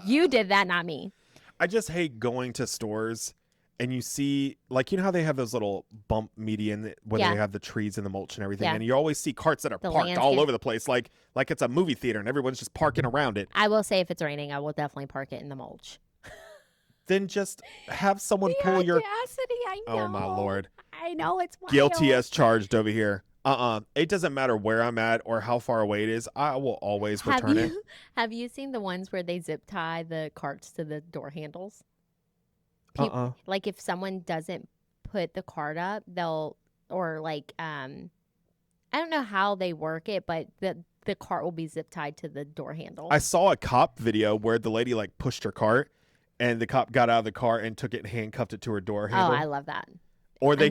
You did that, not me. I just hate going to stores and you see, like, you know how they have those little bump median where they have the trees and the mulch and everything, and you always see carts that are parked all over the place, like it's a movie theater and everyone's just parking around it. I will say, if it's raining, I will definitely park it in the mulch. Then just have someone pull your... audacity, I know. Oh, my Lord. I know, it's wild. Guilty as charged over here. It doesn't matter where I'm at or how far away it is. I will always return it. Have you seen the ones where they zip tie the carts to the door handles? Like, if someone doesn't put the cart up, they'll, or like, I don't know how they work it, but the cart will be zip tied to the door handle. I saw a cop video where the lady like pushed her cart and the cop got out of the car and took it and handcuffed it to her door handle. Oh, I love that. Or they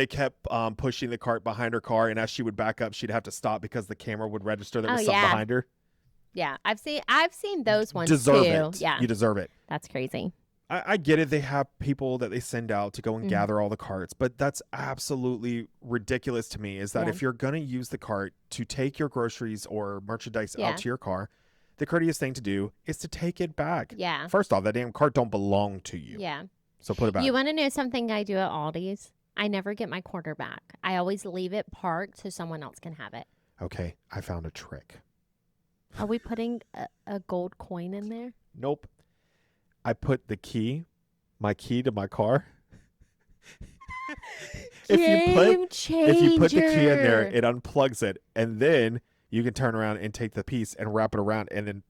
kept pushing the cart behind her car, and as she would back up, she'd have to stop because the camera would register there was something behind her. Yeah, I've seen those ones Deserve too. it. Yeah, You deserve it. That's crazy. I get it. They have people that they send out to go and Mhm. gather all the carts, but that's absolutely ridiculous to me is that Yeah. if you're going to use the cart to take your groceries or merchandise Yeah. out to your car, the courteous thing to do is to take it back. Yeah. First off, that damn cart don't belong to you. Yeah. So put it back. You want to know something I do at Aldi's? I never get my quarter back. I always leave it parked so someone else can have it. Okay, I found a trick. Are we putting a gold coin in there? Nope. I put my key to my car. Game changer. If you put the key in there, it unplugs it, and then you can turn around and take the piece and wrap it around and then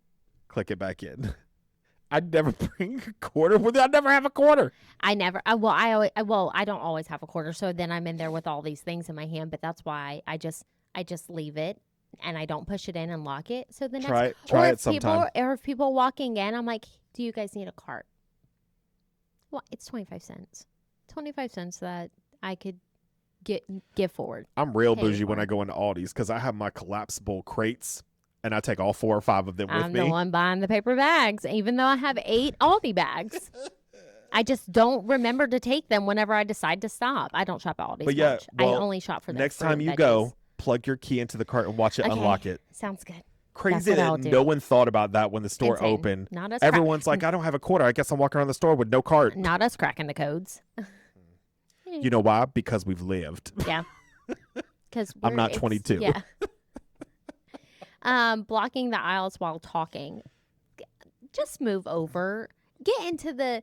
click it back in. I'd never bring a quarter with it. I'd never have a quarter. I never. I don't always have a quarter, so then I'm in there with all these things in my hand. But that's why I just leave it and I don't push it in and lock it. So the Try next it sometime. Or if people walking in, I'm like, "Do you guys need a cart?" Well, it's 25 cents. 25 cents that I could give forward. I'm real Pay bougie for when it. I go into Aldi's because I have my collapsible crates and I take all 4 or 5 of them with I'm me. the one buying the paper bags, even though I have 8 Aldi bags. I just don't remember to take them whenever I decide to stop. I don't shop at Aldi's But yeah, much. well, I only shop for the next fruit time and you veggies. go, plug your key into the cart and watch it Okay. unlock it. Sounds good. Crazy what I'll that do. no one thought about that when the store Insane. opened. Not us. Everyone's like, I don't have a quarter. I guess I'm walking around the store with no cart. Not us cracking the codes. You know why? Because we've lived. Yeah. Because I'm not 22. Yeah. Blocking the aisles while talking. Just move over. Get into the.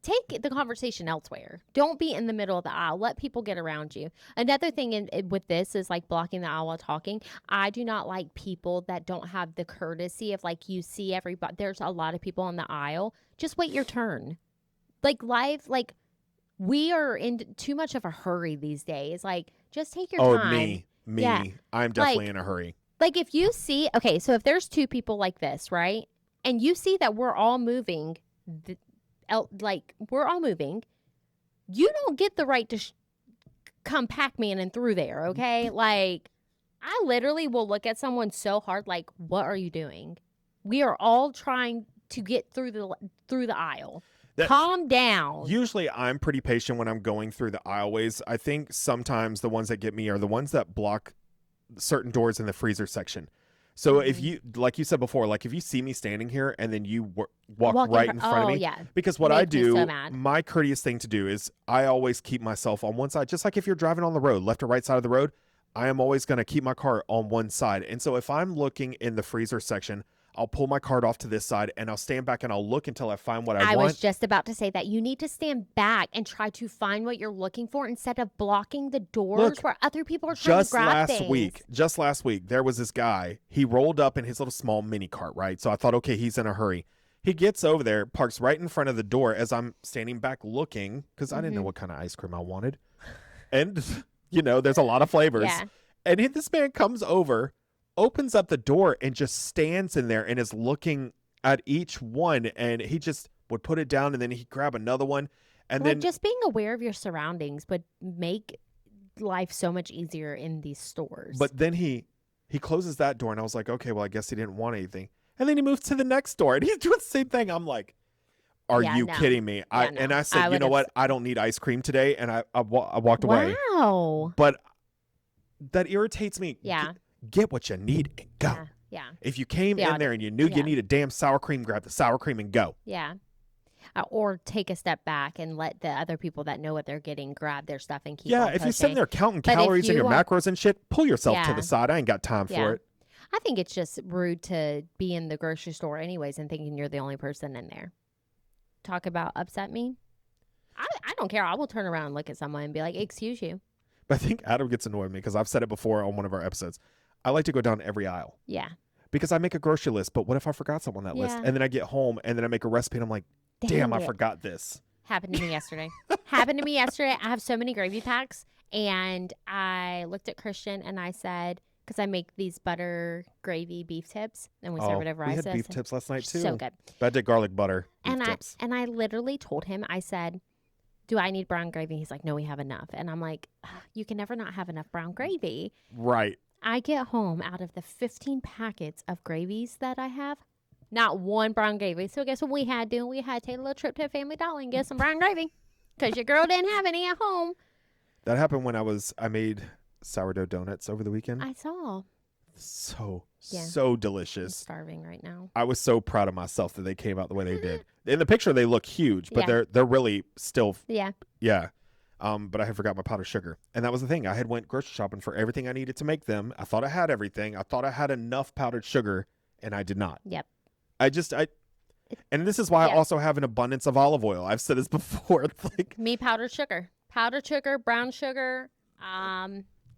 Take the conversation elsewhere. Don't be in the middle of the aisle. Let people get around you. Another thing with this is like blocking the aisle while talking. I do not like people that don't have the courtesy of like you see everybody. There's a lot of people on the aisle. Just wait your turn. Like life, like we are in too much of a hurry these days. Like just take your time. Me. Yeah. I'm definitely in a hurry. Like if you see, okay, so if there's 2 people like this, right? And you see that we're all moving, we're all moving, you don't get the right to come pack me in and through there, okay? Like I literally will look at someone so hard like, what are you doing? We are all trying to get through the aisle. Calm down. Usually I'm pretty patient when I'm going through the aisleways. I think sometimes the ones that get me are the ones that block certain doors in the freezer section. So if you, like you said before, like if you see me standing here and then you walk right in front of me, yeah. because what I Make me do, so mad. my courteous thing to do is I always keep myself on one side, just like if you're driving on the road, left or right side of the road, I am always going to keep my car on one side. And so if I'm looking in the freezer section, I'll pull my cart off to this side and I'll stand back and I'll look until I find what I want. I was just about to say that you need to stand back and try to find what you're looking for instead of blocking the doors. Look, where other people are trying to grab things. Just last week, there was this guy. He rolled up in his little small mini cart, right? So I thought, okay, he's in a hurry. He gets over there, parks right in front of the door as I'm standing back looking because I didn't know what kind of ice cream I wanted. And, there's a lot of flavors. Yeah. And this man comes over, opens up the door and just stands in there and is looking at each one, and he just would put it down and then he'd grab another one, and then just being aware of your surroundings would make life so much easier in these stores. but then he closes that door and I was like, okay, well I guess he didn't want anything, and then he moves to the next door and he's doing the same thing. I'm like, are you kidding me? And I said, you know what, I don't need ice cream today, and I walked away. Wow. But that irritates me. Yeah. Get what you need and go. Yeah. If you came in there and you knew you needed damn sour cream, grab the sour cream and go. Yeah. Or take a step back and let the other people that know what they're getting grab their stuff and keep on if you're sitting pushing. there counting But if calories and you your are- macros and shit, pull yourself to Yeah. the side. I ain't got time for it. I think it's just rude to be in the grocery store anyways and thinking you're the only person in there. Talk about upset me. I don't care. I will turn around and look at someone and be like, excuse you. But I think Adam gets annoyed with me because I've said it before on one of our episodes. I like to go down every aisle Yeah. because I make a grocery list. But what if I forgot something on that list? Yeah. And then I get home and then I make a recipe and I'm like, damn, I it. forgot this. Happened to me yesterday. I have so many gravy packs, and I looked at Christian and I said, because I make these butter gravy beef tips and we serve it over we rice. had beef tips last night too. So good. But I did garlic butter beef tips. And I literally told him, I said, do I need brown gravy? He's like, no, we have enough. And I'm like, you can never not have enough brown gravy. Right. I get home, out of the 15 packets of gravies that I have, Not one brown gravy. So guess what we had to do? We had to take a little trip to a Family Dollar and get some brown gravy because your girl didn't have any at home. That happened when I made sourdough donuts over the weekend. I saw. So I'm delicious. starving right now. I was so proud of myself that they came out the way they did. In the picture, they look huge, but they're really still. Yeah. Yeah. But I had forgot my powdered sugar. And that was the thing. I had went grocery shopping for everything I needed to make them. I thought I had everything. I thought I had enough powdered sugar, and I did not. Yep. And this is why I also have an abundance of olive oil. I've said this before. It's like me, powdered sugar, brown sugar.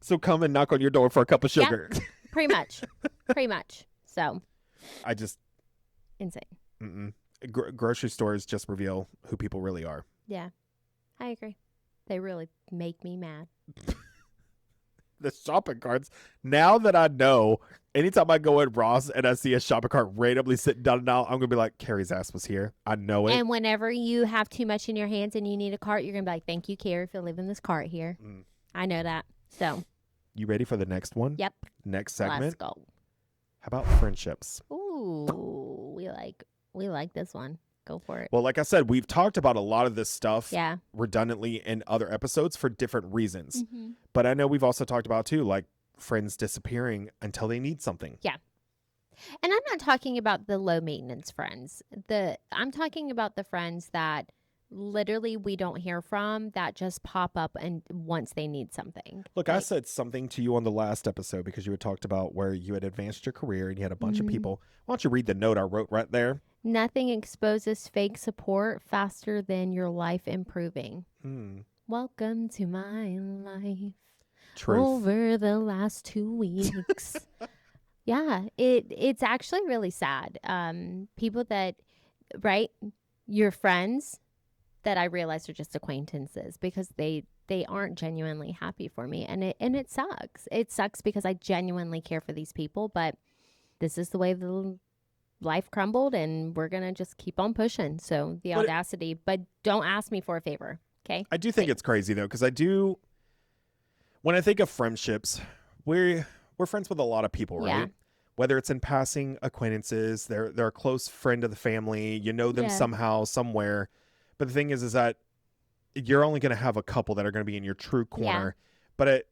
So come and knock on your door for a cup of sugar. Yeah, pretty much. So. I just. Insane. Grocery stores just reveal who people really are. Yeah, I agree. They really make me mad. The shopping carts. Now that I know, anytime I go in Ross and I see a shopping cart randomly sitting down and out, I'm going to be like, Carrie's ass was here. I know it. And whenever you have too much in your hands and you need a cart, you're going to be like, thank you, Carrie, for leaving this cart here. I know that. So. You ready for the next one? Yep. Next segment? Let's go. How about friendships? Ooh, we like this one. Go for it. Well, like I said, we've talked about a lot of this stuff redundantly in other episodes for different reasons. Mm-hmm. But I know we've also talked about, too, like friends disappearing until they need something. Yeah. And I'm not talking about the low maintenance friends. I'm talking about the friends that literally we don't hear from that just pop up and once they need something. Look, I said something to you on the last episode because you had talked about where you had advanced your career and you had a bunch of people. Why don't you read the note I wrote right there? Nothing exposes fake support faster than your life improving. Welcome to my life. Truth. Over the last 2 weeks. Yeah, it's actually really sad. People that, right, your friends that I realize are just acquaintances because they aren't genuinely happy for me. And it sucks. It sucks because I genuinely care for these people, but this is the way the life crumbled and we're going to just keep on pushing. So the audacity, but don't ask me for a favor. Okay. I do think it's crazy though. Cause when I think of friendships, we're friends with a lot of people, right? Yeah. Whether it's in passing acquaintances, they're a close friend of the family, you know them somehow, somewhere. But the thing is that you're only going to have a couple that are going to be in your true corner. Yeah. But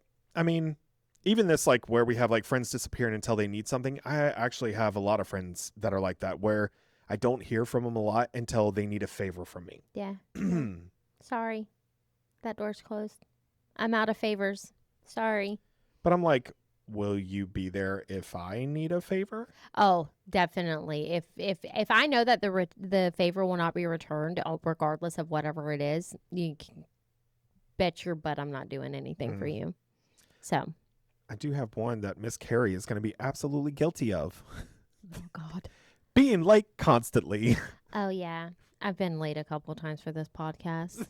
even this, like where we have like friends disappearing until they need something, I actually have a lot of friends that are like that, where I don't hear from them a lot until they need a favor from me. Yeah. Sorry. That door's closed. I'm out of favors. Sorry. But I'm like, will you be there if I need a favor? Oh, definitely. If I know that the favor will not be returned, regardless of whatever it is, you can bet your butt I'm not doing anything for you. So. I do have one that Miss Carrie is going to be absolutely guilty of. Oh, God. Being late constantly. Oh, yeah. I've been late a couple times for this podcast.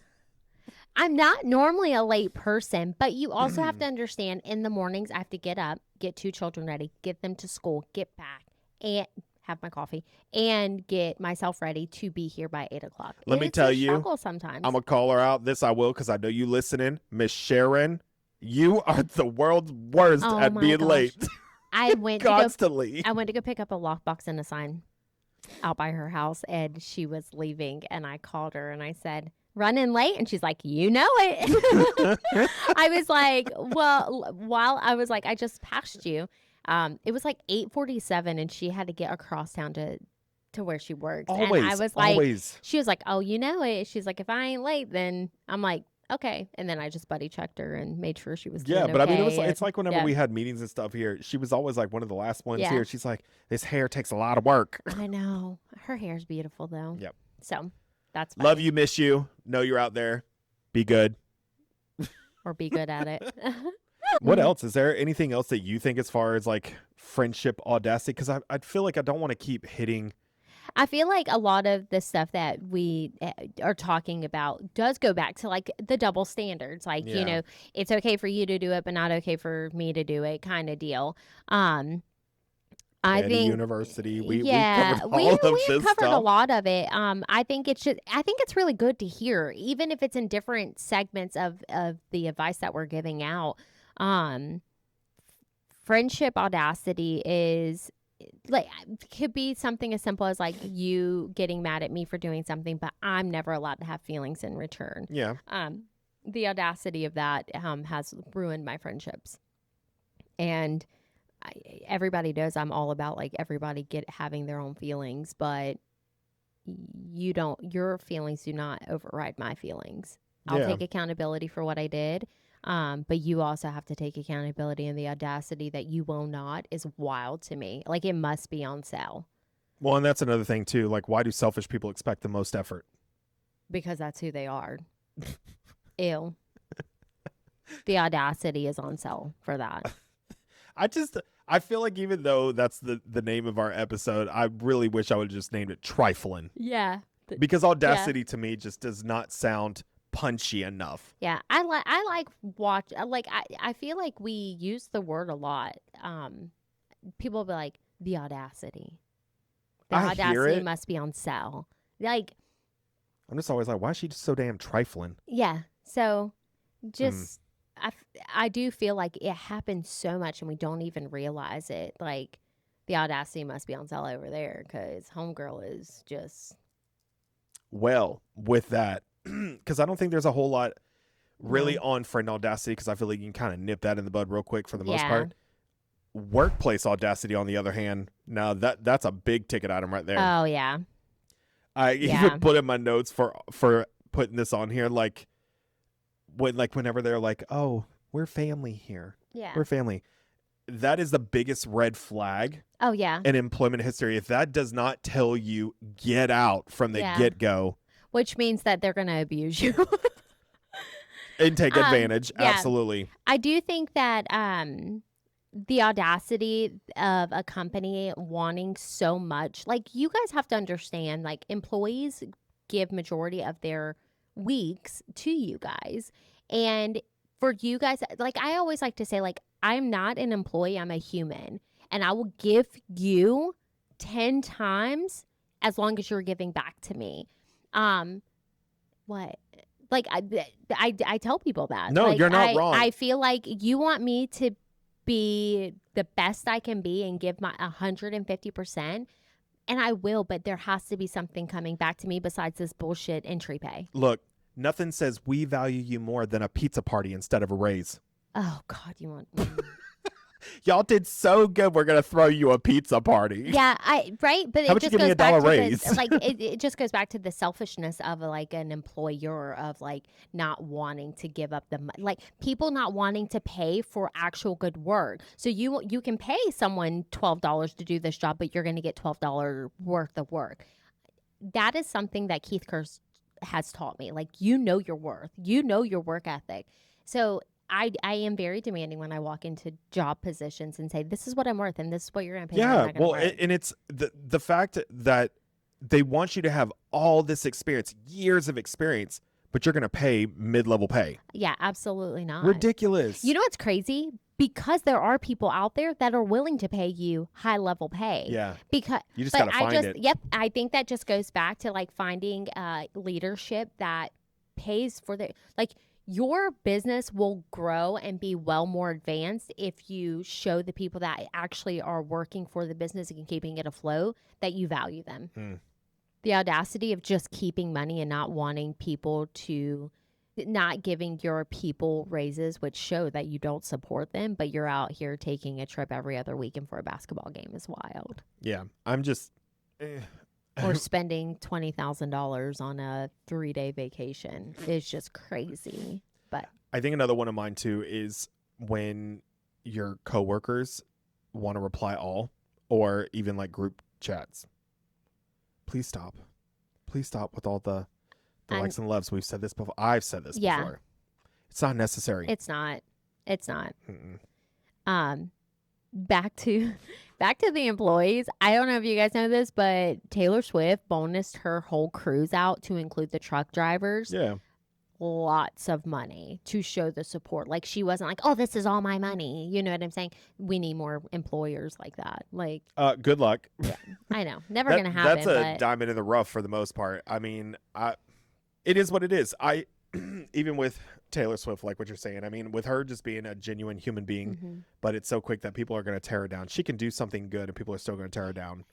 I'm not normally a late person, but you also have to understand in the mornings I have to get up, get 2 children ready, get them to school, get back, and have my coffee, and get myself ready to be here by 8 o'clock. Let me tell you, sometimes. I'm going to call her out. This I will because I know you listening. Miss Sharon, you are the world's worst at being late. I went constantly. I went to go pick up a lockbox and a sign out by her house, and she was leaving, and I called her, and I said, running late? And she's like, you know it. I was like, well, while I was like, I just passed you. It was like 8:47 and she had to get across town to where she works. Always, and I was like, always. She was like, oh, you know it. She's like, if I ain't late, then I'm like, okay. And then I just buddy checked her and made sure she was doing but okay. I mean, it's like whenever we had meetings and stuff here, she was always like one of the last ones here. She's like, this hair takes a lot of work. I know. Her hair's beautiful though. Yep. So that's fine. Love you, miss you. Know you're out there. Be good. Or be good at it. What else? Is there anything else that you think as far as like friendship audacity? Because I feel like I don't want to keep hitting. I feel like a lot of the stuff that we are talking about does go back to like the double standards. Like, you know, it's okay for you to do it, but not okay for me to do it kind of deal. I think university. We've covered all of this we've covered stuff. a lot of it. I think it's really good to hear, even if it's in different segments of the advice that we're giving out. Friendship audacity is like could be something as simple as like you getting mad at me for doing something, but I'm never allowed to have feelings in return. Yeah. The audacity of that has ruined my friendships. And everybody knows I'm all about like everybody having their own feelings, but your feelings do not override my feelings. I'll Yeah. take accountability for what I did. But you also have to take accountability, and the audacity that you will not is wild to me. Like, it must be on sale Well, and that's another thing too. Like, why do selfish people expect the most effort? because that's who they are. Ew. The audacity is on sale for that. I feel like even though that's the name of our episode, I really wish I would have just named it Trifling. Yeah. Because audacity to me just does not sound punchy enough. Yeah. I feel like we use the word a lot. People will be like, the audacity. The I hear audacity it. must be on sale. Like, I'm just always like, why is she just so damn trifling? yeah. So just, I do feel like it happens so much and we don't even realize it. Like, the audacity must be on sale over there because homegirl is just. Well, with that, because I don't think there's a whole lot really on friend audacity, because I feel like you can kind of nip that in the bud real quick for the most part. Workplace audacity, on the other hand, now that's a big ticket item right there. Oh, yeah. I even put in my notes for putting this on here, like whenever they're like, oh, we're family here. Yeah. We're family. That is the biggest red flag Oh, yeah. in employment history. If that does not tell you get out from the get-go. Which means that they're going to abuse you. And take advantage. Yeah. Absolutely. I do think that the audacity of a company wanting so much, like, you guys have to understand, like, employees give majority of their weeks to you guys. And for you guys, like, I always like to say, like, I'm not an employee, I'm a human. And I will give you 10 times as long as you're giving back to me. What? Like, I tell people that. No, like, you're not wrong. I feel like you want me to be the best I can be and give my 150%. And I will, but there has to be something coming back to me besides this bullshit entry pay. Look, nothing says we value you more than a pizza party instead of a raise. Oh, God, you want... Y'all did so good. We're gonna throw you a pizza party. Yeah, right. But how it about just you give me goes a back dollar to raise? this, like it just goes back to the selfishness of like an employer of like not wanting to give up the like people not wanting to pay for actual good work. So you can pay someone $12 to do this job, but you're going to get $12 worth of work. That is something that Keith Kurz has taught me. Like, you know your worth, you know your work ethic. So I am very demanding when I walk into job positions and say, this is what I'm worth and this is what you're going to pay me. Yeah, well, and it's the fact that they want you to have all this experience, years of experience, but you're going to pay mid-level pay. Yeah, absolutely not. Ridiculous. You know what's crazy? Because there are people out there that are willing to pay you high-level pay. Yeah. Because you just got to find it. Yep, I think that just goes back to like finding leadership that pays for the like. Your business will grow and be well more advanced if you show the people that actually are working for the business and keeping it afloat that you value them. The audacity of just keeping money and not wanting people to, not giving your people raises, which show that you don't support them, but you're out here taking a trip every other weekend for a basketball game is wild. Yeah, I'm just... Or spending $20,000 on a 3-day vacation is just crazy. But I think another one of mine too is when your coworkers want to reply all, or even like group chats. Please stop. Please stop with all the likes and loves. We've said this before. I've said this before. It's not necessary. It's not. It's not. Mm-mm. Back to the employees. I don't know if you guys know this, but Taylor Swift bonused her whole cruise out to include the truck drivers. Yeah. Lots of money to show the support. Like, she wasn't like, oh, this is all my money. You know what I'm saying? We need more employers like that. Like, good luck. Yeah, I know. Never going to happen. That's a diamond in the rough for the most part. I mean, it is what it is. even with Taylor Swift, like what you're saying, I mean, with her just being a genuine human being, Mm-hmm. but it's so quick that people are going to tear her down. She can do something good and people are still going to tear her down.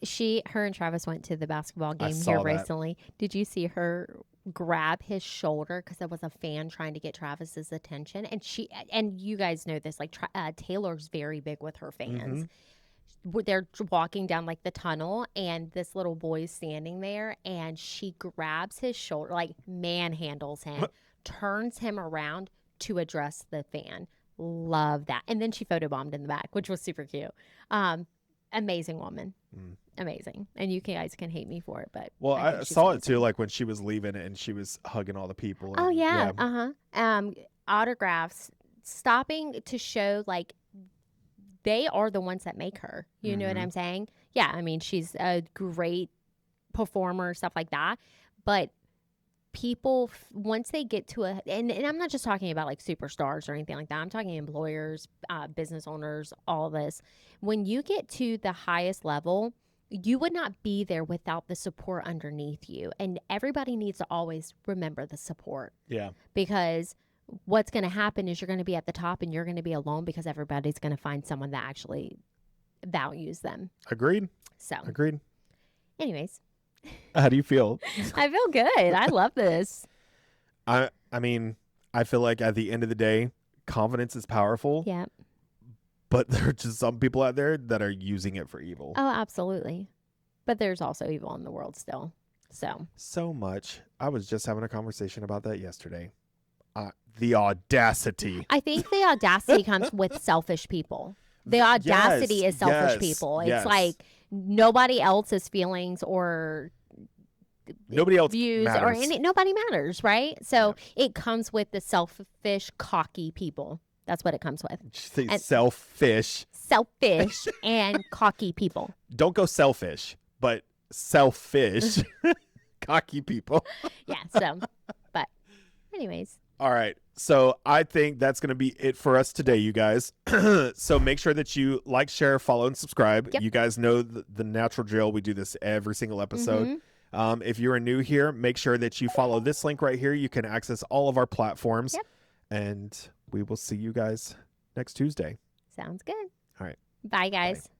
Her and Travis went to the basketball I game here saw that. recently. Did you see her grab his shoulder because there was a fan trying to get Travis's attention? And you guys know this, like Taylor's very big with her fans. They're walking down like the tunnel, and this little boy's standing there, and she grabs his shoulder, like manhandles him, turns him around to address the fan. Love that. And then she photobombed in the back, which was super cute. Amazing woman. Amazing. And you guys can hate me for it, but Well, I think I she's saw it amazing. too, like when she was leaving and she was hugging all the people. Oh and- yeah. Autographs, stopping to show like they are the ones that make her. You know what I'm saying? Yeah, I mean, she's a great performer, stuff like that. But people, once they get to and I'm not just talking about like superstars or anything like that. I'm talking employers, business owners, all this. When you get to the highest level, you would not be there without the support underneath you. And everybody needs to always remember the support. Yeah. Because what's going to happen is you're going to be at the top and you're going to be alone because everybody's going to find someone that actually values them. Agreed. So, Agreed. anyways, How do you feel? I feel good. I love this. I mean, I feel like at the end of the day, confidence is powerful, Yeah. but there are just some people out there that are using it for evil. Oh, absolutely. But there's also evil in the world still. So much. I was just having a conversation about that yesterday. The audacity. I think the audacity comes with selfish people. The audacity is selfish people. It's like nobody else's feelings or nobody else views matters. or nobody matters, right? So it comes with the selfish, cocky people. That's what it comes with. Selfish. Selfish and cocky people. Don't go selfish, but selfish, cocky people. Yeah. So, but anyways. All right. So I think that's going to be it for us today, you guys. So make sure that you like, share, follow, and subscribe. Yep. You guys know the natural drill. We do this every single episode. Mhm. If you're new here, make sure that you follow this link right here. You can access all of our platforms. Yep. And we will see you guys next Tuesday. Sounds good. All right. Bye, guys. Bye.